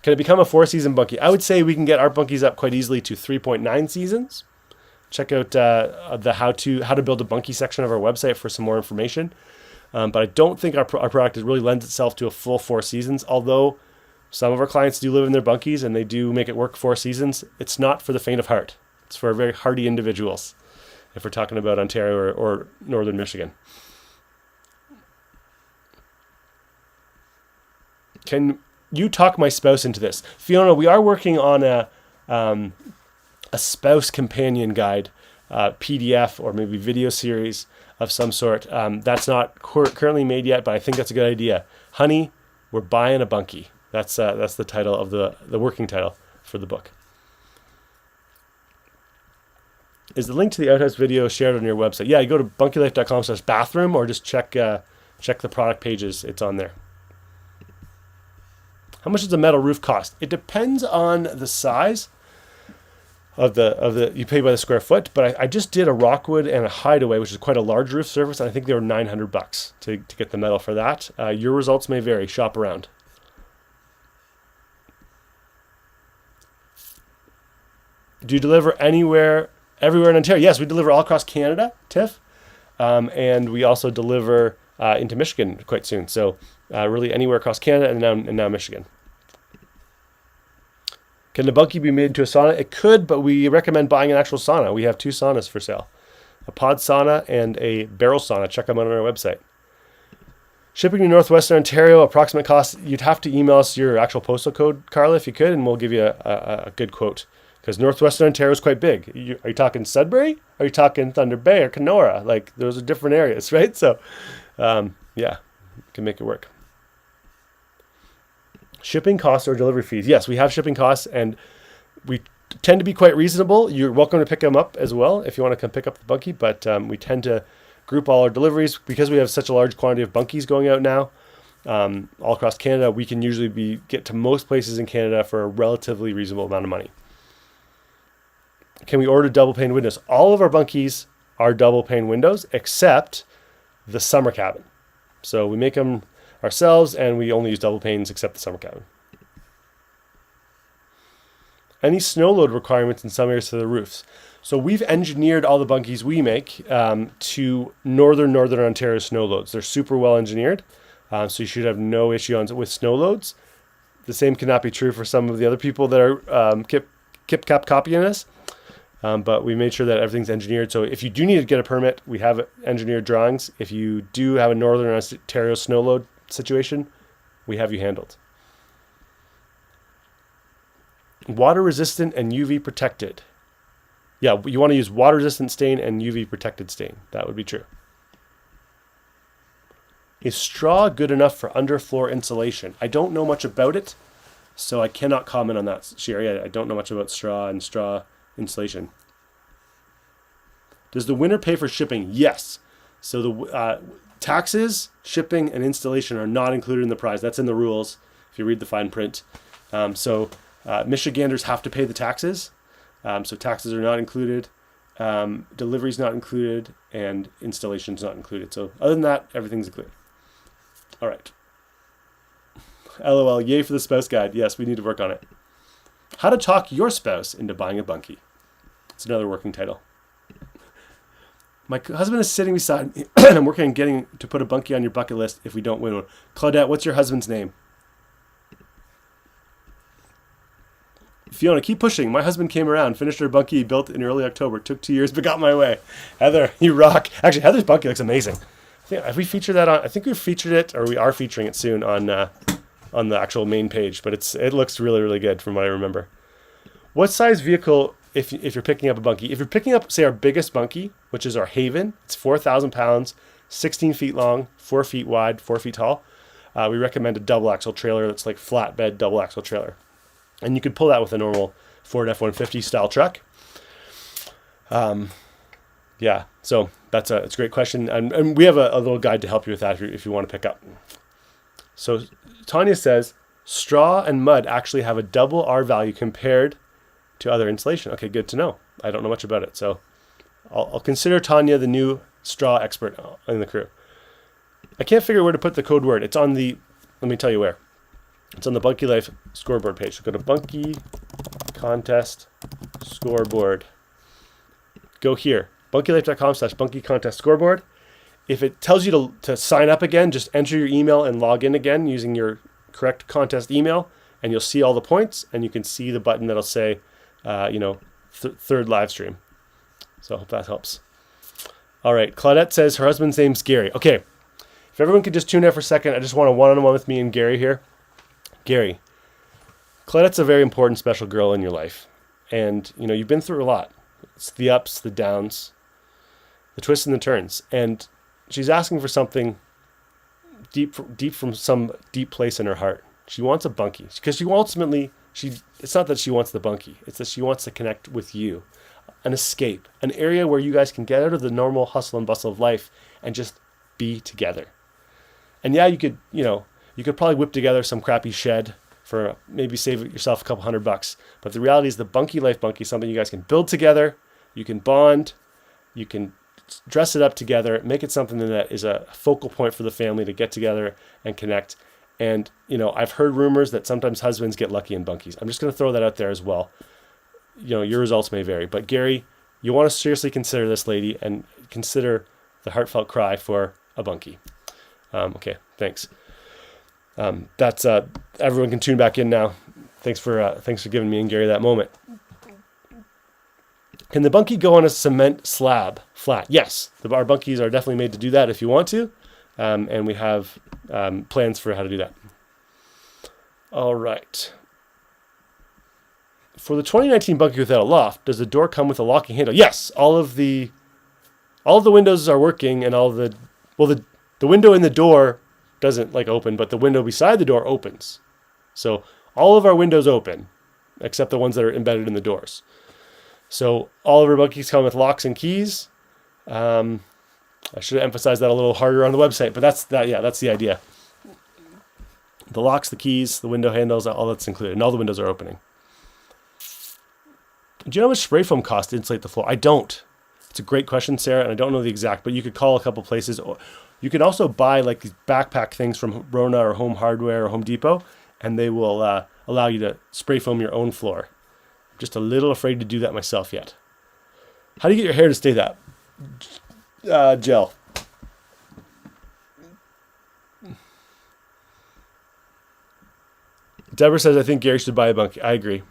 Can it become a 4-season bunkie? I would say we can get our bunkies up quite easily to 3.9 seasons. Check out the how to build a bunkie section of our website for some more information. But I don't think our product really lends itself to a full 4 seasons, although Some of our clients do live in their bunkies and they do make it work 4 seasons. It's not for the faint of heart. It's for very hardy individuals, if we're talking about Ontario or northern Michigan. Can you talk my spouse into this? Fiona, we are working on a spouse companion guide, PDF or maybe video series of some sort. That's not currently made yet, but I think that's a good idea. Honey, we're buying a bunkie. That's the title of the working title for the book. Is the link to the outhouse video shared on your website? Yeah, you go to bunkielife.com/bathroom or just check the product pages. It's on there. How much does a metal roof cost? It depends on the size of the you pay by the square foot, but I just did a Rockwood and a Hideaway, which is quite a large roof surface, and I think they were $900 to get the metal for that. Your results may vary. Shop around. Do you deliver everywhere in Ontario? Yes, we deliver all across Canada, Tiff, and we also deliver into Michigan quite soon. So really anywhere across Canada and now Michigan. Can the bunkie be made into a sauna? It could, but we recommend buying an actual sauna. We have 2 saunas for sale, a pod sauna and a barrel sauna. Check them out on our website. Shipping to Northwestern Ontario, approximate cost, you'd have to email us your actual postal code, Carla, if you could, and we'll give you a good quote. Because Northwestern Ontario is quite big. Are you talking Sudbury? Are you talking Thunder Bay or Kenora? Like, those are different areas, right? So, yeah, we can make it work. Shipping costs or delivery fees? Yes, we have shipping costs, and we tend to be quite reasonable. You're welcome to pick them up as well if you want to come pick up the bunkie, but we tend to group all our deliveries because we have such a large quantity of bunkies going out now all across Canada. We can usually get to most places in Canada for a relatively reasonable amount of money. Can we order double pane windows? All of our bunkies are double pane windows except the summer cabin. So we make them ourselves and we only use double panes except the summer cabin. Any snow load requirements in some areas to the roofs? So we've engineered all the bunkies we make to northern Ontario snow loads. They're super well engineered, so you should have no issue with snow loads. The same cannot be true for some of the other people that are cap copying us. But we made sure that everything's engineered. So if you do need to get a permit, we have engineered drawings. If you do have a northern Ontario snow load situation, we have you handled. Water resistant and UV protected. Yeah, you want to use water resistant stain and UV protected stain. That would be true. Is straw good enough for underfloor insulation? I don't know much about it, so I cannot comment on that, Sherry. I don't know much about straw and straw insulation. Does the winner pay for shipping? Yes. So the taxes, shipping, and installation are not included in the price. That's in the rules if you read the fine print. So Michiganders have to pay the taxes. So taxes are not included. Delivery's not included, and installation's not included. So other than that, everything's included. All right. LOL, yay for the spouse guide. Yes, we need to work on it. How to talk your spouse into buying a bunkie. It's another working title. My husband is sitting beside me, and I'm working on getting to put a bunkie on your bucket list if we don't win one. Claudette, what's your husband's name? Fiona, keep pushing. My husband came around, finished her bunkie, built in early October, took 2 years, but got my way. Heather, you rock. Actually, Heather's bunkie looks amazing. Have we featured that on? I think we've featured it, or we are featuring it soon on the actual main page. But it looks really, really good from what I remember. What size vehicle, if you're picking up a bunkie? If you're picking up, say, our biggest bunkie, which is our Haven, it's 4,000 pounds, 16 feet long, 4 feet wide, 4 feet tall. We recommend a double axle trailer that's like flatbed double axle trailer. And you could pull that with a normal Ford F-150 style truck. Yeah, so it's a great question. And we have a little guide to help you with that if you want to pick up. So Tanya says, straw and mud actually have a double R value compared to other insulation. Okay, good to know. I don't know much about it. So I'll consider Tanya the new straw expert in the crew. I can't figure where to put the code word. It's on let me tell you where. It's on the Bunkie Life scoreboard page. So go to Bunkie Contest Scoreboard. Go here, bunkielife.com/Bunkie Contest Scoreboard. If it tells you to sign up again, just enter your email and log in again using your correct contest email, and you'll see all the points, and you can see the button that'll say, third live stream. So I hope that helps. All right, Claudette says her husband's name's Gary. Okay, if everyone could just tune in for a second, I just want a one-on-one with me and Gary here. Gary, Claudette's a very important, special girl in your life. And, you've been through a lot. It's the ups, the downs, the twists and the turns. And she's asking for something deep from some deep place in her heart. She wants a bunkie. Because it's not that she wants the bunkie. It's that she wants to connect with you. An escape. An area where you guys can get out of the normal hustle and bustle of life and just be together. And yeah, you could probably whip together some crappy shed for maybe save yourself a couple $100. But the reality is the Bunkie Life Bunkie is something you guys can build together. You can bond. You can dress it up together. Make it something that is a focal point for the family to get together and connect. And, I've heard rumors that sometimes husbands get lucky in bunkies. I'm just going to throw that out there as well. Your results may vary. But Gary, you want to seriously consider this lady and consider the heartfelt cry for a bunkie. Okay, thanks. That's everyone can tune back in now. Thanks for giving me and Gary that moment. Can the bunkie go on a cement slab flat? Yes, our bunkies are definitely made to do that if you want to, and we have plans for how to do that. All right. For the 2019 bunkie without a loft, does the door come with a locking handle? Yes, all of the windows are working, and the window in the door doesn't open, but the window beside the door opens. So all of our windows open, except the ones that are embedded in the doors. So all of our bunkies come with locks and keys. I should have emphasized that a little harder on the website, but that's the idea. The locks, the keys, the window handles, all that's included, and all the windows are opening. Do you know how much spray foam costs to insulate the floor? I don't. It's a great question, Sarah, and I don't know the exact, but you could call a couple places. You can also buy these backpack things from Rona or Home Hardware or Home Depot, and they will allow you to spray foam your own floor. I'm just a little afraid to do that myself yet. How do you get your hair to stay that gel? Deborah says, I think Gary should buy a bunkie. I agree.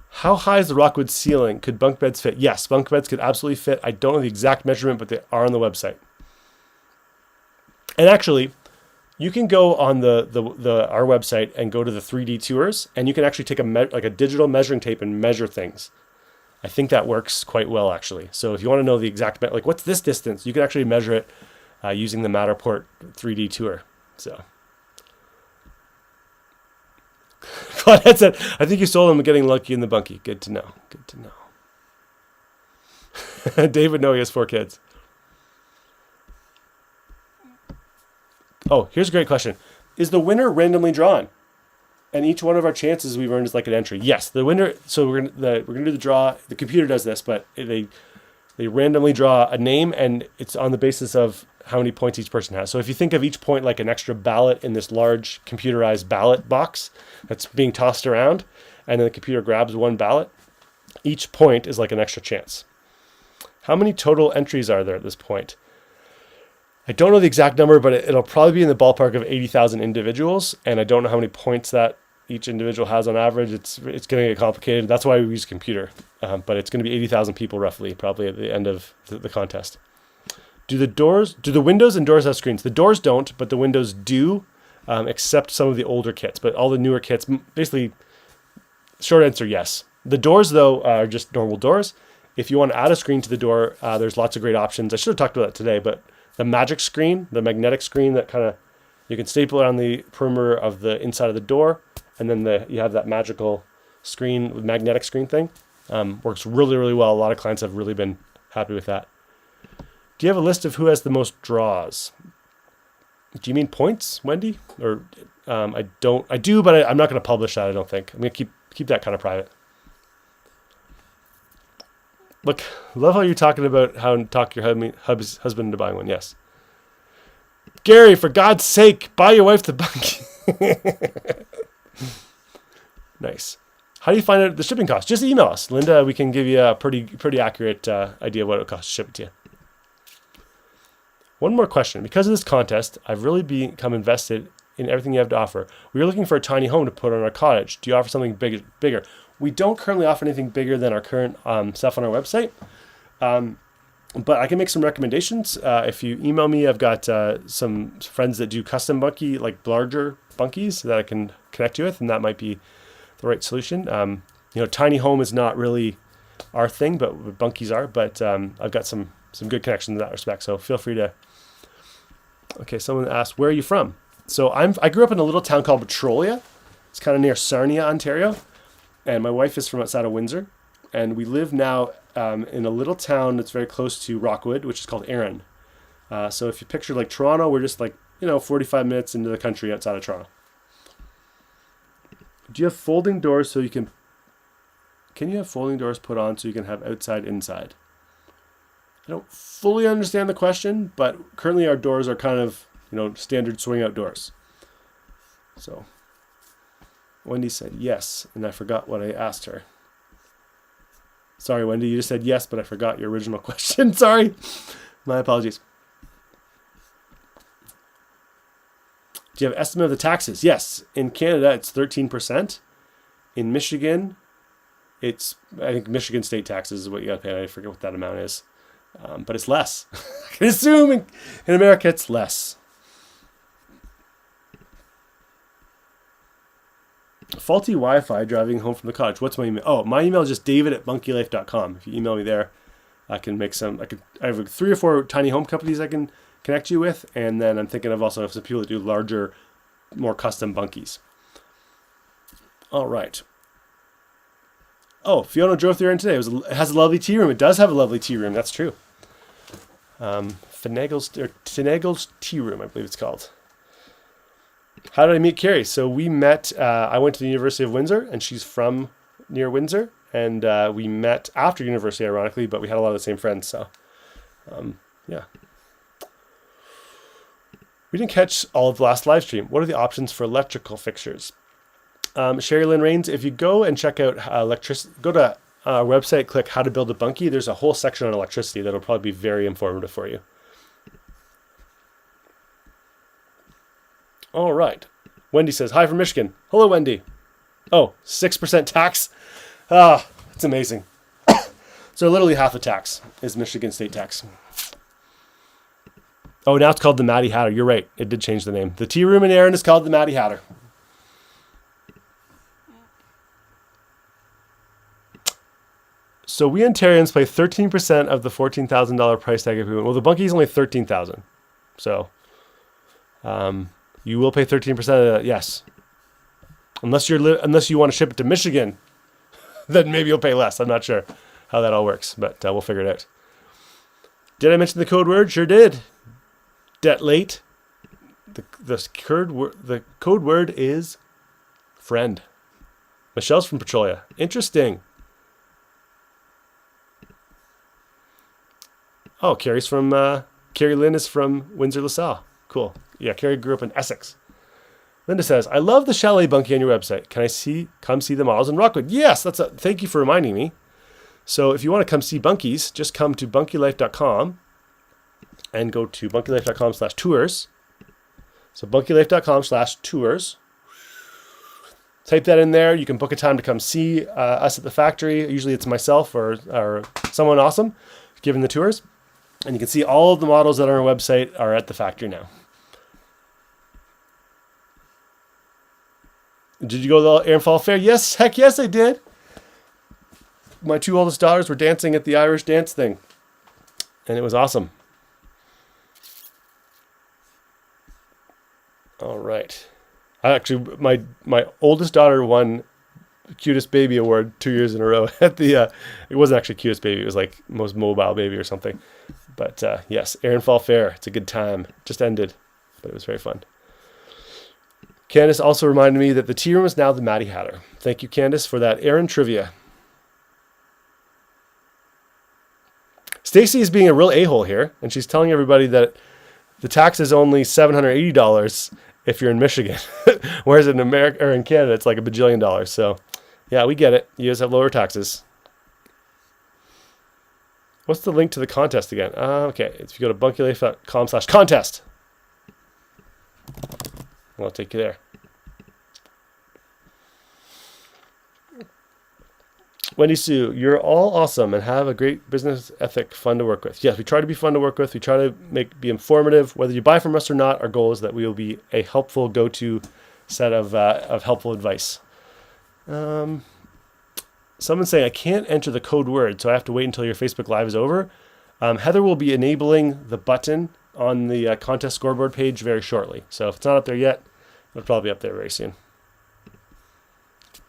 How high is the Rockwood ceiling? Could bunk beds fit? Yes, bunk beds could absolutely fit. I don't know the exact measurement, but they are on the website. And actually, you can go on our website and go to the 3D tours, and you can actually take a digital measuring tape and measure things. I think that works quite well, actually. So if you want to know the exact, what's this distance, you can actually measure it using the Matterport 3D tour. So. Claudette said, I think you sold him getting lucky in the bunkie. Good to know. Good to know. David, no, he has 4 kids. Oh, here's a great question. Is the winner randomly drawn? And each one of our chances we've earned is like an entry. Yes, the winner. So we're gonna do the draw. The computer does this, but they randomly draw a name, and it's on the basis of how many points each person has. So if you think of each point like an extra ballot in this large computerized ballot box that's being tossed around, and then the computer grabs one ballot, each point is like an extra chance. How many total entries are there at this point? I don't know the exact number, but it'll probably be in the ballpark of 80,000 individuals, and I don't know how many points that each individual has on average. It's going to get complicated. That's why we use a computer, but it's going to be 80,000 people roughly, probably at the end of the contest. Do the windows and doors have screens? The doors don't, but the windows do, except some of the older kits. But all the newer kits, basically, short answer, yes. The doors, though, are just normal doors. If you want to add a screen to the door, there's lots of great options. I should have talked about that today, but the magic screen, the magnetic screen that you can staple it on the perimeter of the inside of the door, and then you have that magical screen, magnetic screen thing. Works really, really well. A lot of clients have really been happy with that. Do you have a list of who has the most draws? Do you mean points, Wendy? Or I don't. I do, but I'm not going to publish that. I don't think. I'm going to keep that kind of private. Look, love how you're talking about how to talk your husband into buying one. Yes. Gary, for God's sake, buy your wife the bunkie. Nice. How do you find out the shipping cost? Just email us, Linda. We can give you a pretty accurate idea of what it costs to ship it to you. One more question. Because of this contest, I've really become invested in everything you have to offer. We are looking for a tiny home to put on our cottage. Do you offer something bigger? We don't currently offer anything bigger than our current stuff on our website. But I can make some recommendations. If you email me, I've got some friends that do custom bunkie, like larger bunkies that I can connect you with, and that might be the right solution. Tiny home is not really our thing, but bunkies are. But I've got some good connections in that respect. So feel free to. Okay, someone asked, where are you from? So I grew up in a little town called Petrolia. It's kind of near Sarnia, Ontario, and my wife is from outside of Windsor, and we live now in a little town that's very close to Rockwood, which is called Erin. So if you picture like Toronto, we're just like 45 minutes into the country outside of Toronto. Do you have folding doors so you can you have folding doors put on so you can have outside, inside? I don't fully understand the question, but currently our doors are kind of, standard swing out doors. So Wendy said yes, and I forgot what I asked her. Sorry, Wendy, you just said yes, but I forgot your original question. Sorry. My apologies. Do you have an estimate of the taxes? Yes. In Canada, it's 13%. In Michigan, I think Michigan state taxes is what you got to pay. I forget what that amount is. But it's less. I can assume in America it's less. Faulty Wi-Fi driving home from the cottage. What's my email? Oh, my email is just david@bunkielife.com. If you email me there, I can make some. I have 3 or 4 tiny home companies I can connect you with, and then I'm thinking of also some people that do larger, more custom bunkies. All right. Oh, Fiona drove through today. It has a lovely tea room. It does have a lovely tea room. That's true. Finagle's Tea Room, I believe it's called. How did I meet Carrie? So we met, I went to the University of Windsor, and she's from near Windsor. And we met after university, ironically, but we had a lot of the same friends. So, yeah. We didn't catch all of the last live stream. What are the options for electrical fixtures? Sherry Lynn Rains, if you go and check out electricity, go to our website, click how to build a bunkie. There's a whole section on electricity that'll probably be very informative for you. All right. Wendy says, hi from Michigan. Hello, Wendy. Oh, 6% tax. It's amazing. So literally half the tax is Michigan state tax. Oh, now it's called the Maddie Hatter. You're right. It did change the name. The tea room in Erin is called the Maddie Hatter. So we Ontarians pay 13% of the $14,000 price tag agreement. Well, the bunkie is only $13,000. So you will pay 13% of that, yes. Unless you want to ship it to Michigan, then maybe you'll pay less. I'm not sure how that all works, but we'll figure it out. Did I mention the code word? Sure did. Debt late. The code word is friend. Michelle's from Petrolia. Interesting. Oh, Carrie Lynn is from Windsor LaSalle. Cool. Yeah, Carrie grew up in Essex. Linda says, I love the chalet bunkie on your website. Can I come see the models in Rockwood? Yes, thank you for reminding me. So if you want to come see bunkies, just come to bunkielife.com and go to bunkielife.com/tours. So bunkielife.com/tours. Type that in there. You can book a time to come see us at the factory. Usually it's myself or someone awesome giving the tours. And you can see all of the models that are on our website are at the factory now. Did you go to the Erin Fall Fair? Yes, heck yes, I did. My 2 oldest daughters were dancing at the Irish dance thing. And it was awesome. All right. My oldest daughter won cutest baby award 2 years in a row at the it wasn't actually cutest baby, it was like most mobile baby or something. But yes, Erin Fall Fair, it's a good time. Just ended, but it was very fun. Candace also reminded me that the tea room is now the Maddie Hatter. Thank you, Candace, for that Erin trivia. Stacy is being a real a-hole here, and she's telling everybody that the tax is only $780 if you're in Michigan, whereas in America or in Canada it's like $1 bajillion. So yeah, we get it. You guys have lower taxes. What's the link to the contest again? Okay, if you go to bunkielife.com/contest. I'll take you there. Wendy Sue, you're all awesome and have a great business ethic, fun to work with. Yes, we try to be fun to work with. We try to be informative. Whether you buy from us or not, our goal is that we will be a helpful go-to set of helpful advice. Someone's saying, I can't enter the code word, so I have to wait until your Facebook Live is over. Heather will be enabling the button on the contest scoreboard page very shortly. So if it's not up there yet, it'll probably be up there very soon.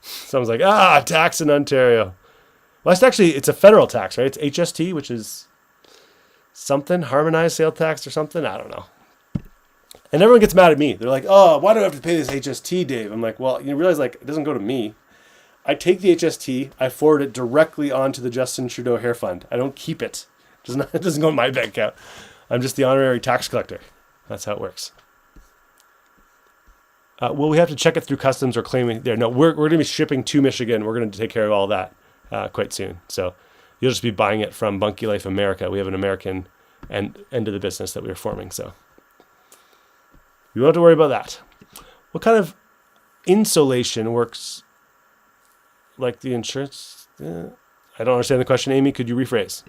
Someone's like, tax in Ontario. Well, it's a federal tax, right? It's HST, which is something, harmonized sale tax or something. I don't know. And everyone gets mad at me. They're like, why do I have to pay this HST, Dave? I'm like, well, you realize it doesn't go to me. I take the HST, I forward it directly onto the Justin Trudeau Hair Fund. I don't keep it. It doesn't go in my bank account. I'm just the honorary tax collector. That's how it works. Will we have to check it through customs or claiming there? No, we're going to be shipping to Michigan. We're going to take care of all that quite soon. So you'll just be buying it from Bunkie Life America. We have an American end of the business that we are forming. So you don't have to worry about that. What kind of insulation works like the insurance? I don't understand the question, Amy. Could you rephrase?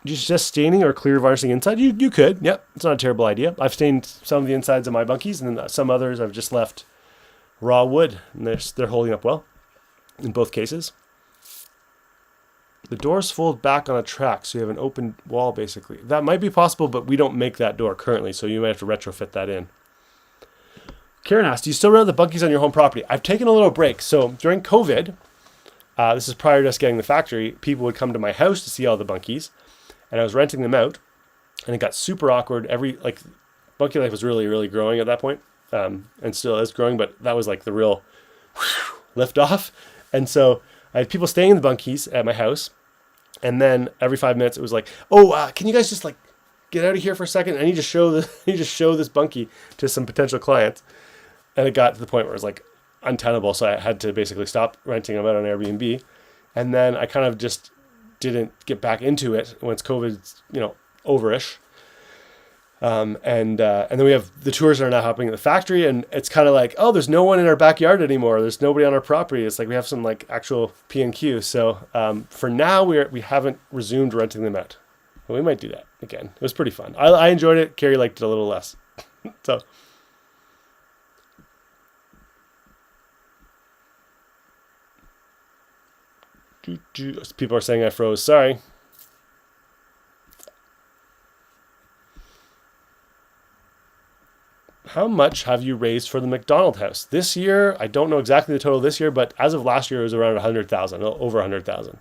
Do you suggest staining or clear varnishing inside? You could. Yep. It's not a terrible idea. I've stained some of the insides of my bunkies, and then some others I've just left raw wood, and they're holding up well in both cases. The doors fold back on a track, so you have an open wall, basically. That might be possible, but we don't make that door currently, so you might have to retrofit that in. Karen asked, do you still run the bunkies on your home property? I've taken a little break. So during COVID, this is prior to us getting the factory, people would come to my house to see all the bunkies. And I was renting them out, and it got super awkward. Bunkie Life was really, really growing at that point, and still is growing, but that was like the real lift off. And so I had people staying in the bunkies at my house, and then every 5 minutes it was like, can you guys just like get out of here for a second? I need to show this bunkie to some potential clients. And it got to the point where it was like untenable, so I had to basically stop renting them out on Airbnb, and then I kind of just didn't get back into it once COVID's, overish. And then we have the tours that are now happening at the factory, and it's kind of like, there's no one in our backyard anymore. There's nobody on our property. It's like we have some like actual P&Q. So for now, we haven't resumed renting them out. But we might do that again. It was pretty fun. I enjoyed it. Carrie liked it a little less. So. People are saying I froze. Sorry. How much have you raised for the McDonald house this year? I don't know exactly the total this year, but as of last year, it was around 100,000, over 100,000.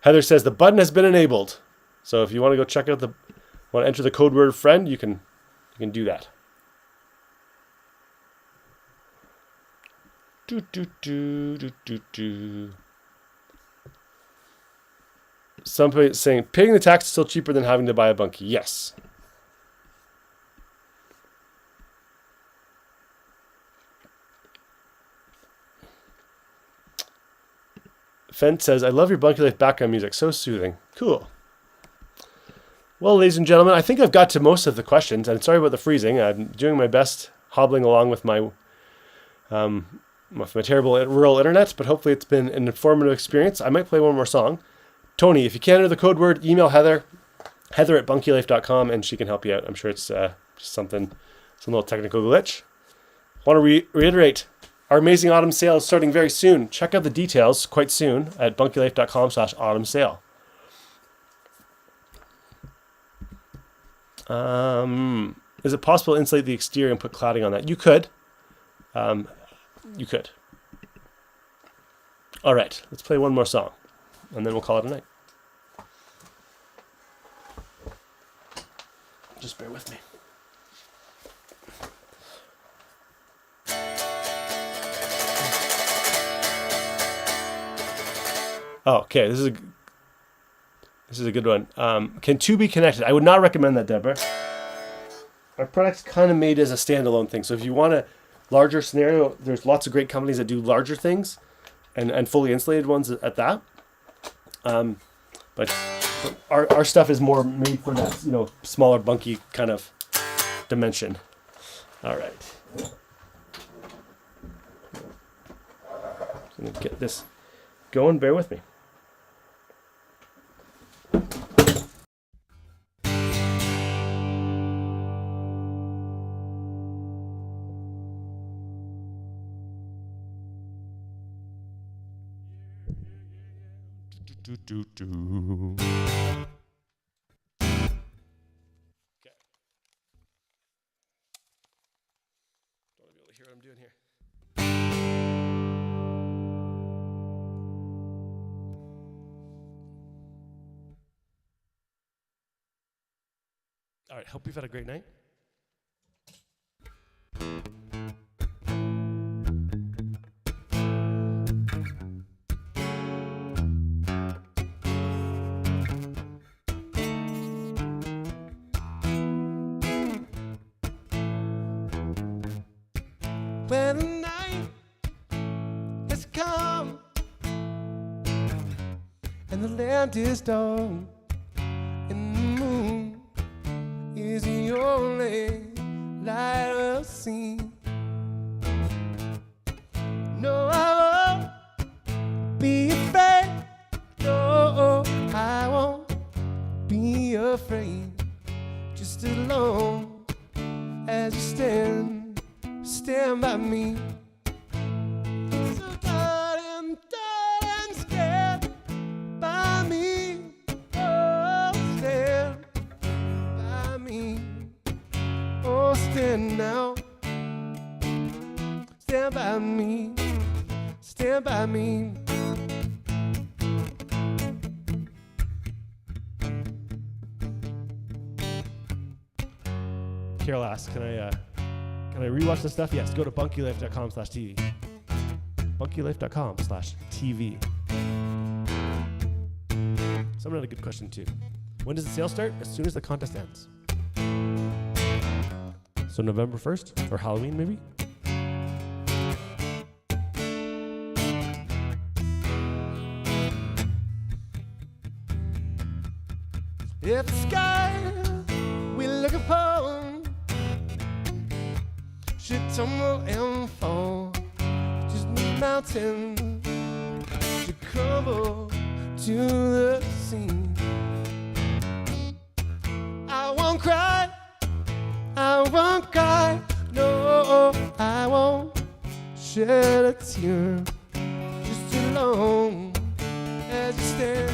Heather says the button has been enabled. So if you want to go check out want to enter the code word friend, you can do that. Somebody saying paying the tax is still cheaper than having to buy a bunkie. Yes. Fent says, I love your Bunkie Life background music. So soothing. Cool. Well, ladies and gentlemen, I think I've got to most of the questions. And sorry about the freezing. I'm doing my best hobbling along with my terrible rural internet, but hopefully it's been an informative experience. I might play one more song. Tony, if you can't enter the code word, email Heather at bunkielife.com, and she can help you out. I'm sure it's just some little technical glitch. I want to reiterate, our amazing autumn sale is starting very soon. Check out the details quite soon at bunkielife.com/autumn sale. Is it possible to insulate the exterior and put cladding on that? You could. You could. All right, let's play one more song, and then we'll call it a night. Just bear with me. Oh, okay, this is a good one. Can two be connected? I would not recommend that, Deborah. Our product's kind of made as a standalone thing, so if you want a larger scenario, there's lots of great companies that do larger things and fully insulated ones at that. But Our stuff is more made for that, smaller, bunky kind of dimension. All right. I'm gonna get this going. Bear with me. Okay. Don't want to be able to hear what I'm doing here. All right. Hope you've had a great night. When the night has come and the land is dark and the moon is the only light we'll see. No, I won't be afraid. No, I won't be afraid. Just as long as you stand by me. So darling, stand by me. Oh, stand by me. Oh, stand now. Stand by me. Stand by me. Carol asks, can I rewatch the stuff? Yes, go to bunkielife.com/TV. bunkielife.com/TV. Someone had a good question too. When does the sale start? As soon as the contest ends. So November 1st or Halloween maybe? If the sky we're looking for should tumble and fall, just the mountain should crumble to the sea. I won't cry, no, I won't shed a tear, just as long as you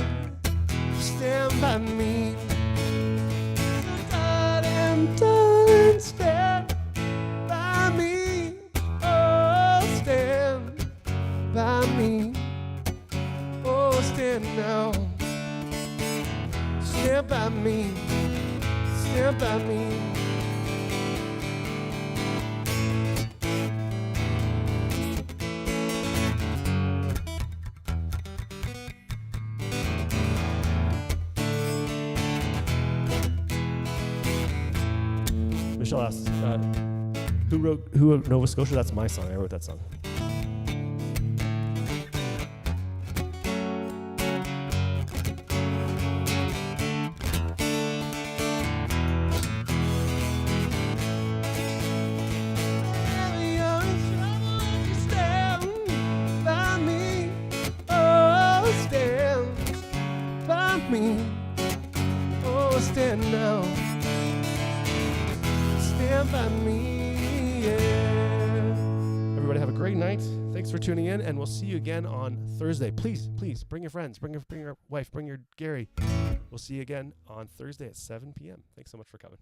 stand by me. Darling, stand by me. Oh, stand by me. Oh, stand now. Stand by me. Stand by me. Michelle asks, who wrote Nova Scotia? That's my song. I wrote that song. Stand now. Stand by me, yeah. Everybody have a great night. Thanks for tuning in, and we'll see you again on Thursday. Please bring your friends, bring your wife, bring your Gary. We'll see you again on Thursday at 7 p.m. Thanks so much for coming.